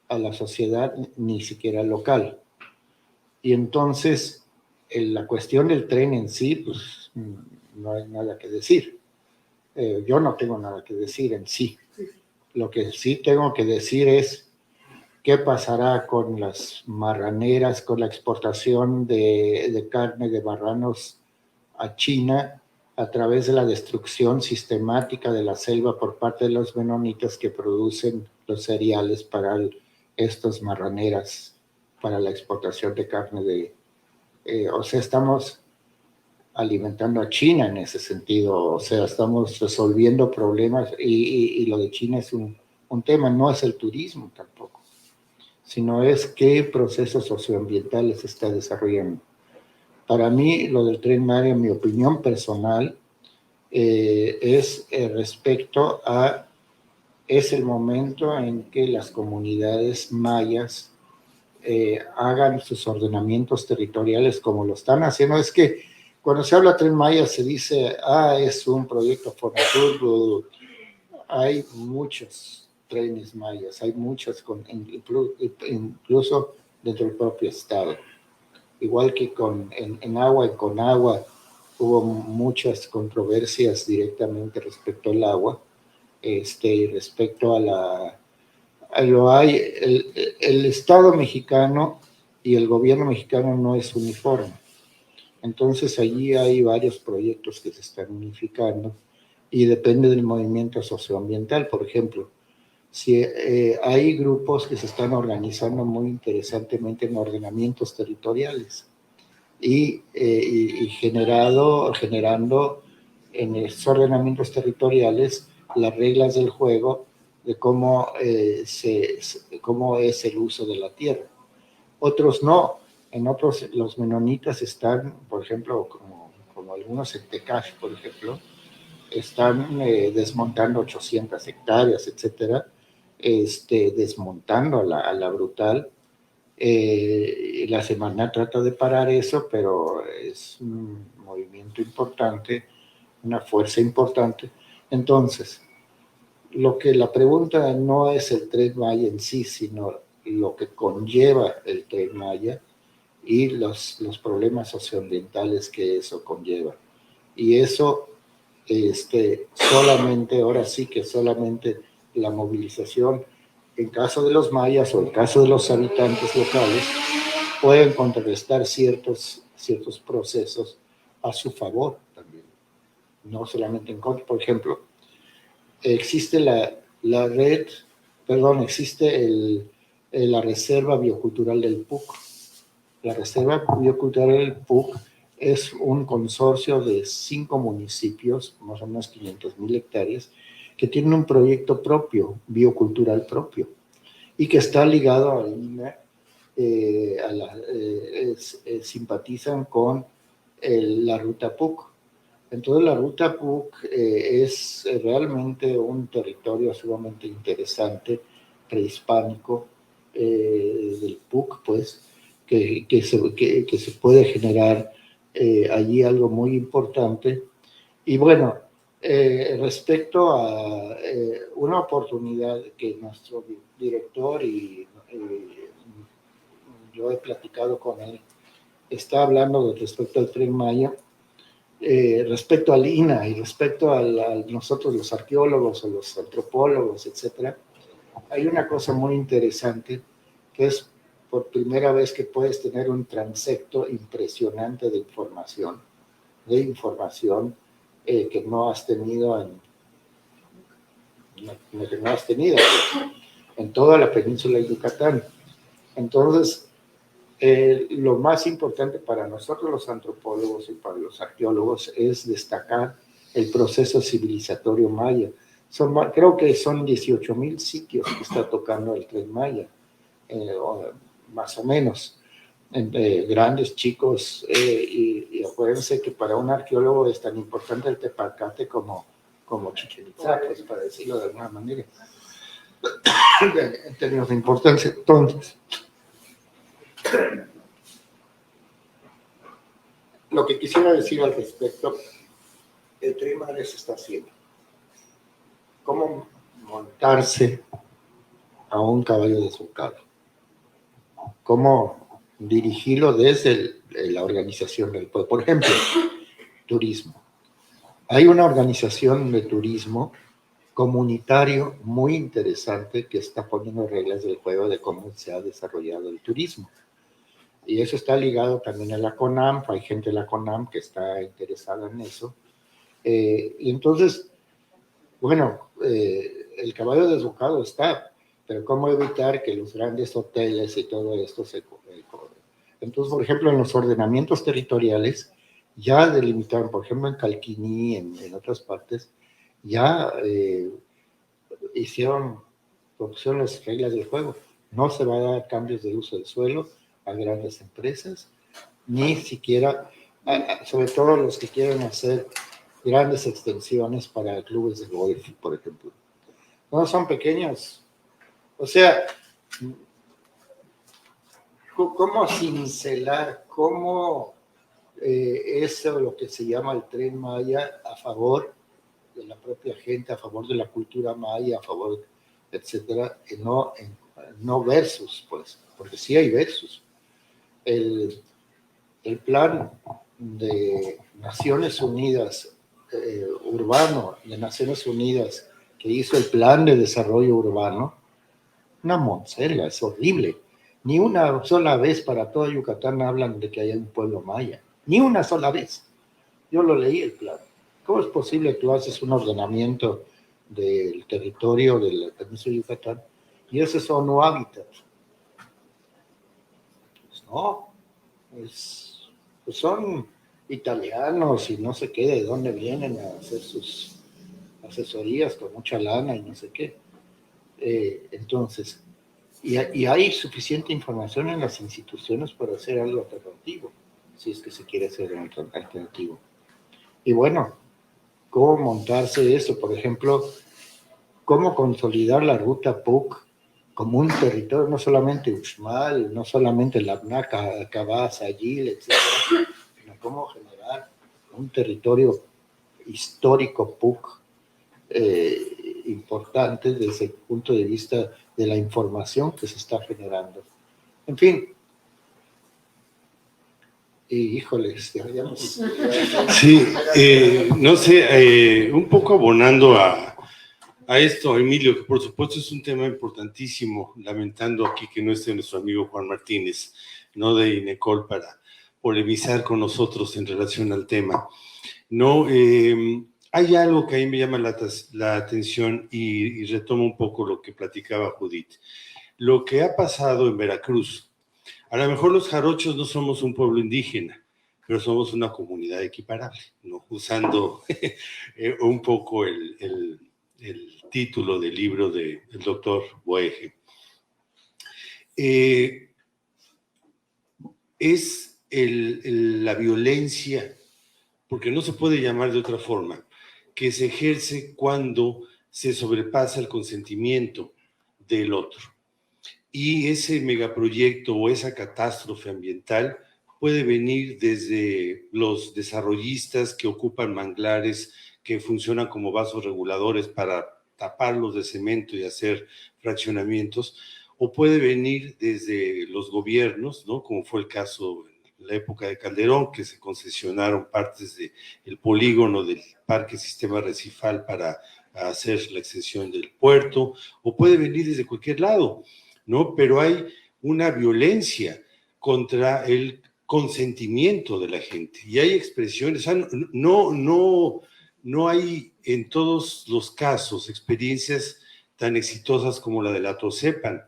a la sociedad, ni siquiera local. Y entonces, la cuestión del tren en sí, pues no hay nada que decir. Yo no tengo nada que decir en sí. Lo que sí tengo que decir es qué pasará con las marraneras, con la exportación de carne de marranos a China a través de la destrucción sistemática de la selva por parte de los menonitas que producen los cereales para estas marraneras, para la exportación de carne de... o sea, estamos alimentando a China en ese sentido, o sea, estamos resolviendo problemas y lo de China es un tema, no es el turismo tampoco, sino es qué procesos socioambientales se está desarrollando. Para mí, lo del Tren Maya, en mi opinión personal, es respecto a, es el momento en que las comunidades mayas hagan sus ordenamientos territoriales como lo están haciendo. Es que cuando se habla de Tren Maya se dice, es un proyecto Fonatur. Hay muchos trenes mayas, hay muchas, incluso dentro del propio estado. Igual que en agua y con agua hubo muchas controversias directamente respecto al agua, y respecto el Estado mexicano y el gobierno mexicano no es uniforme. Entonces allí hay varios proyectos que se están unificando y depende del movimiento socioambiental. Por ejemplo, si hay grupos que se están organizando muy interesantemente en ordenamientos territoriales y generando en esos ordenamientos territoriales las reglas del juego de cómo es el uso de la tierra. Otros no. En otros, los menonitas están, por ejemplo, como algunos en Tecash, por ejemplo, están desmontando 800 hectáreas, etcétera, desmontando a la brutal. La Semana trata de parar eso, pero es un movimiento importante, una fuerza importante. Entonces, la pregunta no es el Tren Maya en sí, sino lo que conlleva el Tren Maya y los problemas socioambientales que eso conlleva. Y eso, ahora sí que solamente la movilización, en caso de los mayas o en caso de los habitantes locales, pueden contrarrestar ciertos procesos a su favor también, no solamente en contra. Por ejemplo, existe la Reserva Biocultural del PUC. La Reserva Biocultural del PUC es un consorcio de 5 municipios, más o menos 500,000 hectáreas, que tienen un proyecto propio, biocultural propio, y que está ligado a INA, simpatizan con la ruta PUC. Entonces la ruta PUC es realmente un territorio sumamente interesante, prehispánico, del PUC, pues, que se puede generar allí algo muy importante. Y bueno, respecto a una oportunidad que nuestro director y yo he platicado con él, está hablando respecto al Tren Maya, respecto al INA y respecto a nosotros los arqueólogos o los antropólogos, etcétera, hay una cosa muy interesante que es por primera vez que puedes tener un transecto impresionante de información que no has tenido en toda la península de Yucatán. Entonces, lo más importante para nosotros los antropólogos y para los arqueólogos es destacar el proceso civilizatorio maya. Creo que son 18,000 sitios que está tocando el Tren Maya, más o menos, grandes, chicos, y acuérdense que para un arqueólogo es tan importante el Tepalcate como Chichén Itzá, pues, para decirlo de alguna manera, en términos de importancia. Entonces, lo que quisiera decir al respecto, el Tren Maya se está haciendo. ¿Cómo montarse a un caballo desbocado? ¿Cómo dirigirlo desde la organización del pueblo? Por ejemplo, turismo. Hay una organización de turismo comunitario muy interesante que está poniendo reglas del juego de cómo se ha desarrollado el turismo. Y eso está ligado también a la CONAM, hay gente de la CONAM que está interesada en eso. Y entonces, bueno, el caballo desbocado está, pero ¿cómo evitar que los grandes hoteles y todo esto se cobren? Entonces, por ejemplo, en los ordenamientos territoriales ya delimitaron, por ejemplo, en Calquiní, en otras partes, ya propusieron las reglas del juego. No se va a dar cambios de uso del suelo a grandes empresas, ni siquiera, sobre todo los que quieren hacer grandes extensiones para clubes de golf, por ejemplo. No son pequeños. O sea, ¿cómo cincelar? ¿Cómo eso lo que se llama el Tren Maya a favor de la propia gente, a favor de la cultura maya, a favor etcétera, y no versus, pues, porque sí hay versus. El plan de Naciones Unidas, urbano, de Naciones Unidas, que hizo el plan de desarrollo urbano, una monserga, es horrible. Ni una sola vez para todo Yucatán hablan de que haya un pueblo maya. Ni una sola vez. Yo lo leí el plan. ¿Cómo es posible que tú haces un ordenamiento del territorio del península de Yucatán y esos son no hábitats? Pues no, pues son italianos y no sé qué, de dónde vienen a hacer sus asesorías con mucha lana y no sé qué. Entonces, y hay suficiente información en las instituciones para hacer algo alternativo, si es que se quiere hacer algo alternativo. Y bueno, ¿cómo montarse eso? Por ejemplo, ¿cómo consolidar la ruta PUC como un territorio, no solamente Uxmal, no solamente Labnaca, Cabaz, Ayil, etcétera, sino cómo generar un territorio histórico PUC importante desde el punto de vista de la información que se está generando. En fin. Y híjoles, ya no sé. Sí, no sé, un poco abonando a esto, Emilio, que por supuesto es un tema importantísimo, lamentando aquí que no esté nuestro amigo Juan Martínez, no de INECOL, para polemizar con nosotros en relación al tema. No, hay algo que a mí me llama la atención y retomo un poco lo que platicaba Judith. Lo que ha pasado en Veracruz. A lo mejor los jarochos no somos un pueblo indígena, pero somos una comunidad equiparable, ¿no? Usando un poco el título del libro del doctor Boege. Es la violencia, porque no se puede llamar de otra forma, que se ejerce cuando se sobrepasa el consentimiento del otro. Y ese megaproyecto o esa catástrofe ambiental puede venir desde los desarrollistas que ocupan manglares que funcionan como vasos reguladores para taparlos de cemento y hacer fraccionamientos, o puede venir desde los gobiernos, ¿no? Como fue el caso en la época de Calderón, que se concesionaron partes del polígono del Parque Sistema Recifal para hacer la extensión del puerto, o puede venir desde cualquier lado, ¿no? Pero hay una violencia contra el consentimiento de la gente y hay expresiones, o sea, no hay en todos los casos experiencias tan exitosas como la de la Tosepan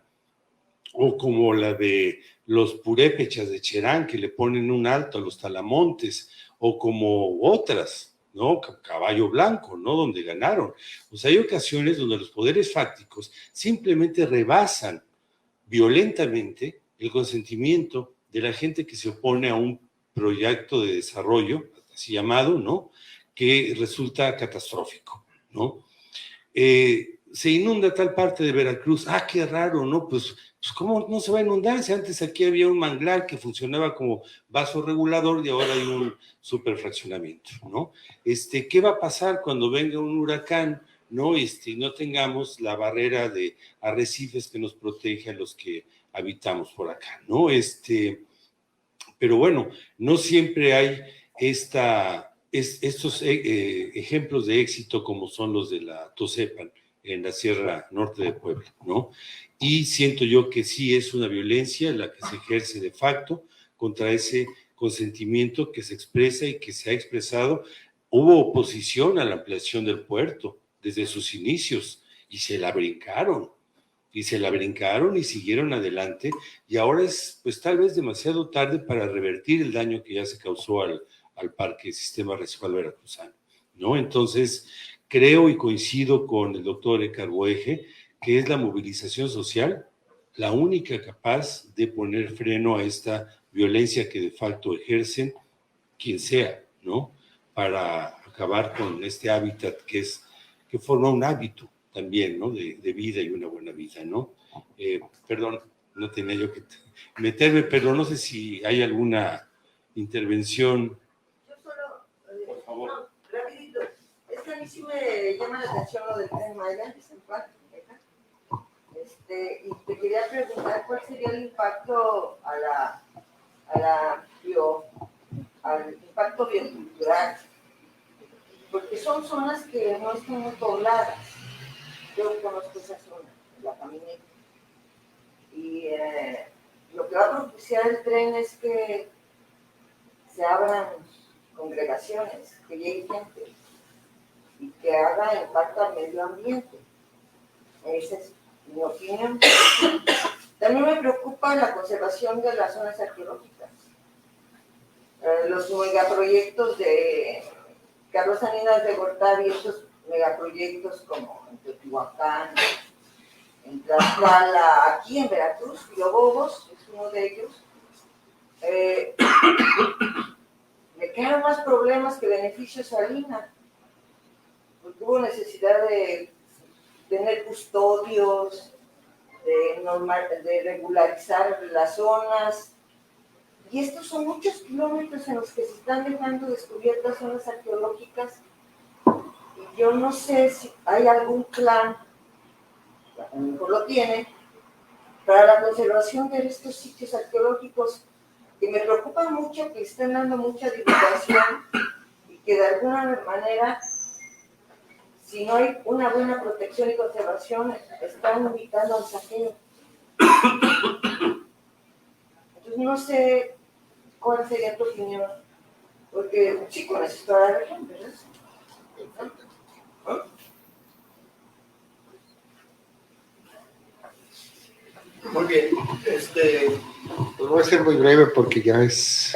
o como la de los purépechas de Cherán que le ponen un alto a los talamontes o como otras, ¿no? Caballo Blanco, ¿no? Donde ganaron. O sea, hay ocasiones donde los poderes fácticos simplemente rebasan violentamente el consentimiento de la gente que se opone a un proyecto de desarrollo, así llamado, ¿no? Que resulta catastrófico, ¿no? Se inunda tal parte de Veracruz, qué raro, ¿no? Pues ¿cómo no se va a inundar? Si antes aquí había un manglar que funcionaba como vaso regulador y ahora hay un superfraccionamiento, ¿no? ¿Qué va a pasar cuando venga un huracán? No, no tengamos la barrera de arrecifes que nos protege a los que habitamos por acá, ¿no? Pero bueno, no siempre hay estos ejemplos de éxito como son los de la Tosepan en la Sierra Norte de Puebla, ¿no? Y siento yo que sí es una violencia la que se ejerce de facto contra ese consentimiento que se expresa y que se ha expresado. Hubo oposición a la ampliación del puerto desde sus inicios y se la brincaron y siguieron adelante y ahora es pues tal vez demasiado tarde para revertir el daño que ya se causó al Parque Sistema Recifal Veracruzano, ¿no? Entonces creo y coincido con el doctor Écar Boege que es la movilización social la única capaz de poner freno a esta violencia que de facto ejercen quien sea, ¿no? Para acabar con este hábitat que forma un hábito también, ¿no? De vida y una buena vida, ¿no? Perdón, no tenía yo que meterme, pero no sé si hay alguna intervención. Yo solo, por favor. No, rapidito. Es que a mí sí me llama la atención lo del tren Maya, Y te quería preguntar cuál sería el impacto al impacto biocultural, porque son zonas que no están muy pobladas. Yo conozco esa zona, la camineta. Y lo que va a propiciar el tren es que se abran congregaciones, que llegue gente y que haga impacto al medio ambiente. Esa es mi opinión. También me preocupa la conservación de las zonas arqueológicas. Los megaproyectos de Carlos Salinas de Gortari, estos megaproyectos como en Teotihuacán, en Tlaxcala, aquí en Veracruz, Biobobos es uno de ellos. Me quedan más problemas que beneficios a Lina, porque hubo necesidad de tener custodios, de regularizar las zonas, y estos son muchos kilómetros en los que se están dejando descubiertas zonas arqueológicas, y yo no sé si hay algún plan, a lo mejor lo tiene, para la conservación de estos sitios arqueológicos, que me preocupa mucho, que están dando mucha divulgación y que de alguna manera, si no hay una buena protección y conservación, están invitando al saqueo. Entonces no sé cuál sería tu opinión, porque sí conoces toda la región, ¿verdad? Muy bien, pues voy a ser muy breve porque ya es,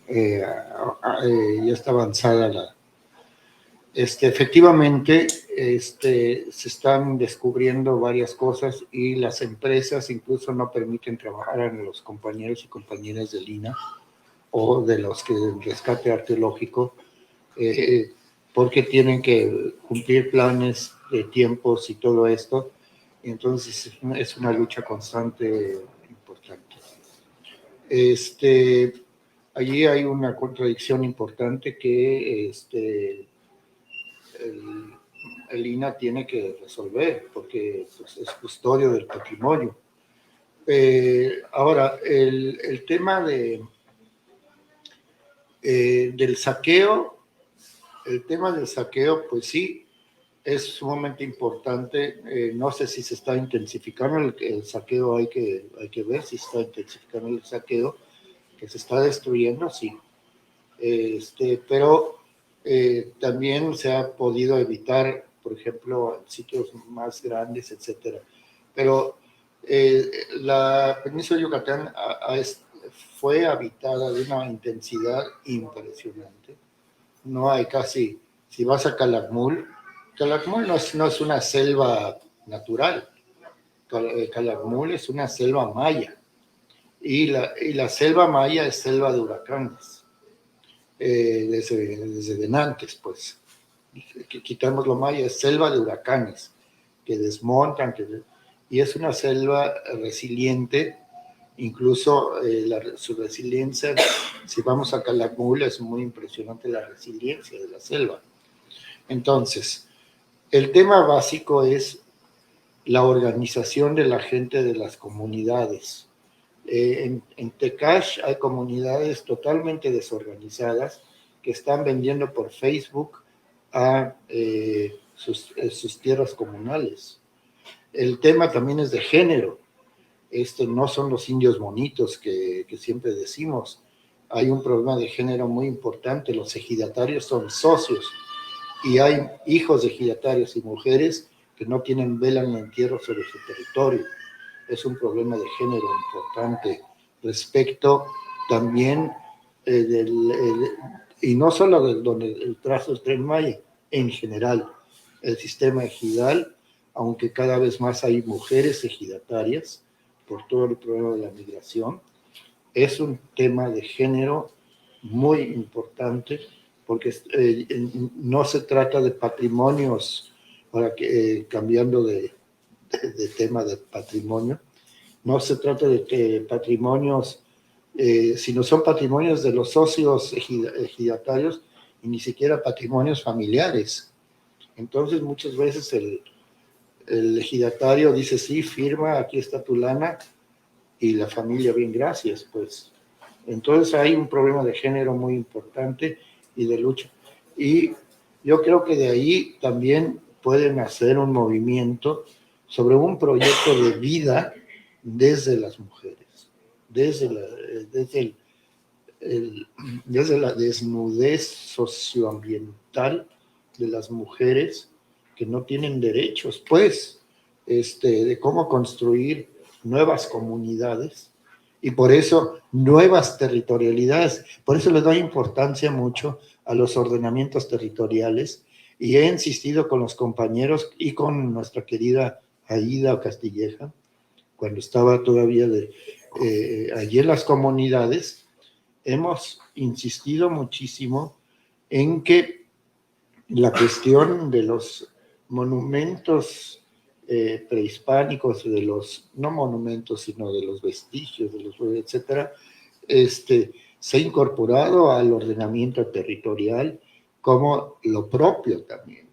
ya está avanzada la. Efectivamente, se están descubriendo varias cosas y las empresas incluso no permiten trabajar a los compañeros y compañeras del INAH o de los que del rescate arqueológico, porque tienen que cumplir planes de tiempos y todo esto. Entonces es una lucha constante importante. Allí hay una contradicción importante que el INAH tiene que resolver, porque pues, es custodio del patrimonio. Ahora, el tema del saqueo, pues sí, es sumamente importante. No sé si se está intensificando el saqueo, hay que ver si se está intensificando el saqueo, que se está destruyendo, sí. Pero también se ha podido evitar, por ejemplo, en sitios más grandes, etcétera. Pero la península de Yucatán fue habitada de una intensidad impresionante. No hay casi, si vas a Calakmul no es una selva natural. Calakmul es una selva maya. Y la selva maya es selva de huracanes. Desde antes, pues. Quitamos lo maya, es selva de huracanes que desmontan, y es una selva resiliente. Incluso su resiliencia, si vamos a Calakmul, es muy impresionante la resiliencia de la selva. Entonces, el tema básico es la organización de la gente de las comunidades. En Tecash hay comunidades totalmente desorganizadas que están vendiendo por Facebook a sus tierras comunales. El tema también es de género. No son los indios bonitos que siempre decimos. Hay un problema de género muy importante. Los ejidatarios son socios y hay hijos de ejidatarios y mujeres que no tienen vela en entierro sobre su territorio. Es un problema de género importante respecto también y no solo donde el trazo del Tren Maya, en general, el sistema ejidal, aunque cada vez más hay mujeres ejidatarias por todo el problema de la migración, es un tema de género muy importante, porque no se trata de patrimonios, cambiando de tema de patrimonio, no se trata de patrimonios, sino son patrimonios de los socios ejidatarios y ni siquiera patrimonios familiares. Entonces muchas veces el ejidatario dice, sí, firma, aquí está tu lana, y la familia, bien, gracias, pues. Entonces hay un problema de género muy importante y de lucha. Y yo creo que de ahí también pueden hacer un movimiento sobre un proyecto de vida desde las mujeres, desde la desnudez socioambiental de las mujeres que no tienen derechos, pues, de cómo construir nuevas comunidades y por eso nuevas territorialidades. Por eso le doy importancia mucho a los ordenamientos territoriales y he insistido con los compañeros y con nuestra querida Aida Castilleja, cuando estaba todavía allí en las comunidades, hemos insistido muchísimo en que la cuestión de los monumentos prehispánicos, no monumentos, sino de los vestigios, etcétera, se ha incorporado al ordenamiento territorial como lo propio también,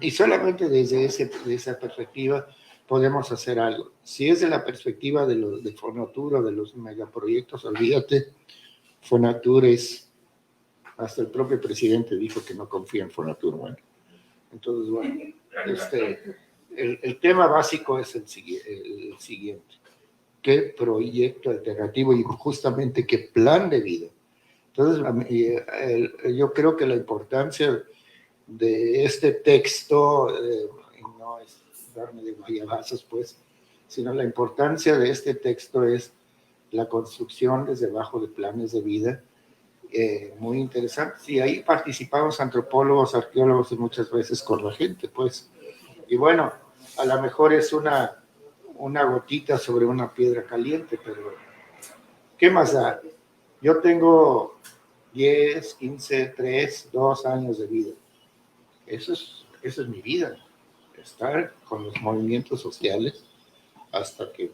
y solamente desde esa perspectiva podemos hacer algo. Si es de la perspectiva de Fonatur o de los megaproyectos, olvídate, Fonatur hasta el propio presidente dijo que no confía en Fonatur. Bueno, entonces, bueno, el tema básico es el siguiente. ¿Qué proyecto alternativo y justamente qué plan de vida? Entonces, yo creo que la importancia de este texto, no es darme de guayabazos, pues, sino la importancia de este texto es la construcción desde abajo de planes de vida muy interesantes. Y ahí participamos antropólogos, arqueólogos y muchas veces con la gente, pues. Y bueno, a lo mejor es una gotita sobre una piedra caliente, pero ¿qué más da? Yo tengo 10, 15, 3, 2 años de vida. Eso es mi vida, estar con los movimientos sociales hasta que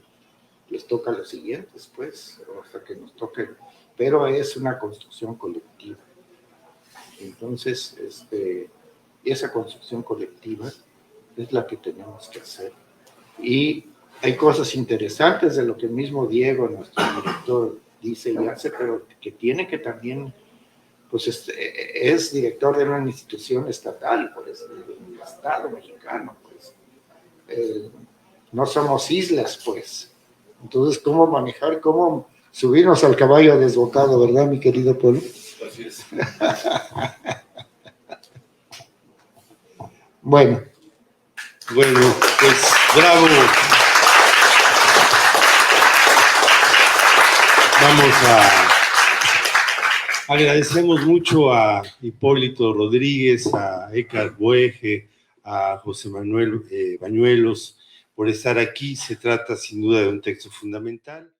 les toca a los siguientes, pues, o hasta que nos toque, pero es una construcción colectiva. Entonces, esa construcción colectiva es la que tenemos que hacer. Y hay cosas interesantes de lo que mismo Diego, nuestro director, dice y hace, pero que tiene que también, pues es director de una institución estatal, pues, del Estado mexicano, pues. No somos islas, pues. Entonces, ¿cómo manejar, cómo subirnos al caballo desbocado, verdad, mi querido Polo? Así es. Bueno, pues bravo. Agradecemos mucho a Hipólito Rodríguez, a Eckhard Buege, a José Manuel Bañuelos por estar aquí. Se trata sin duda de un texto fundamental.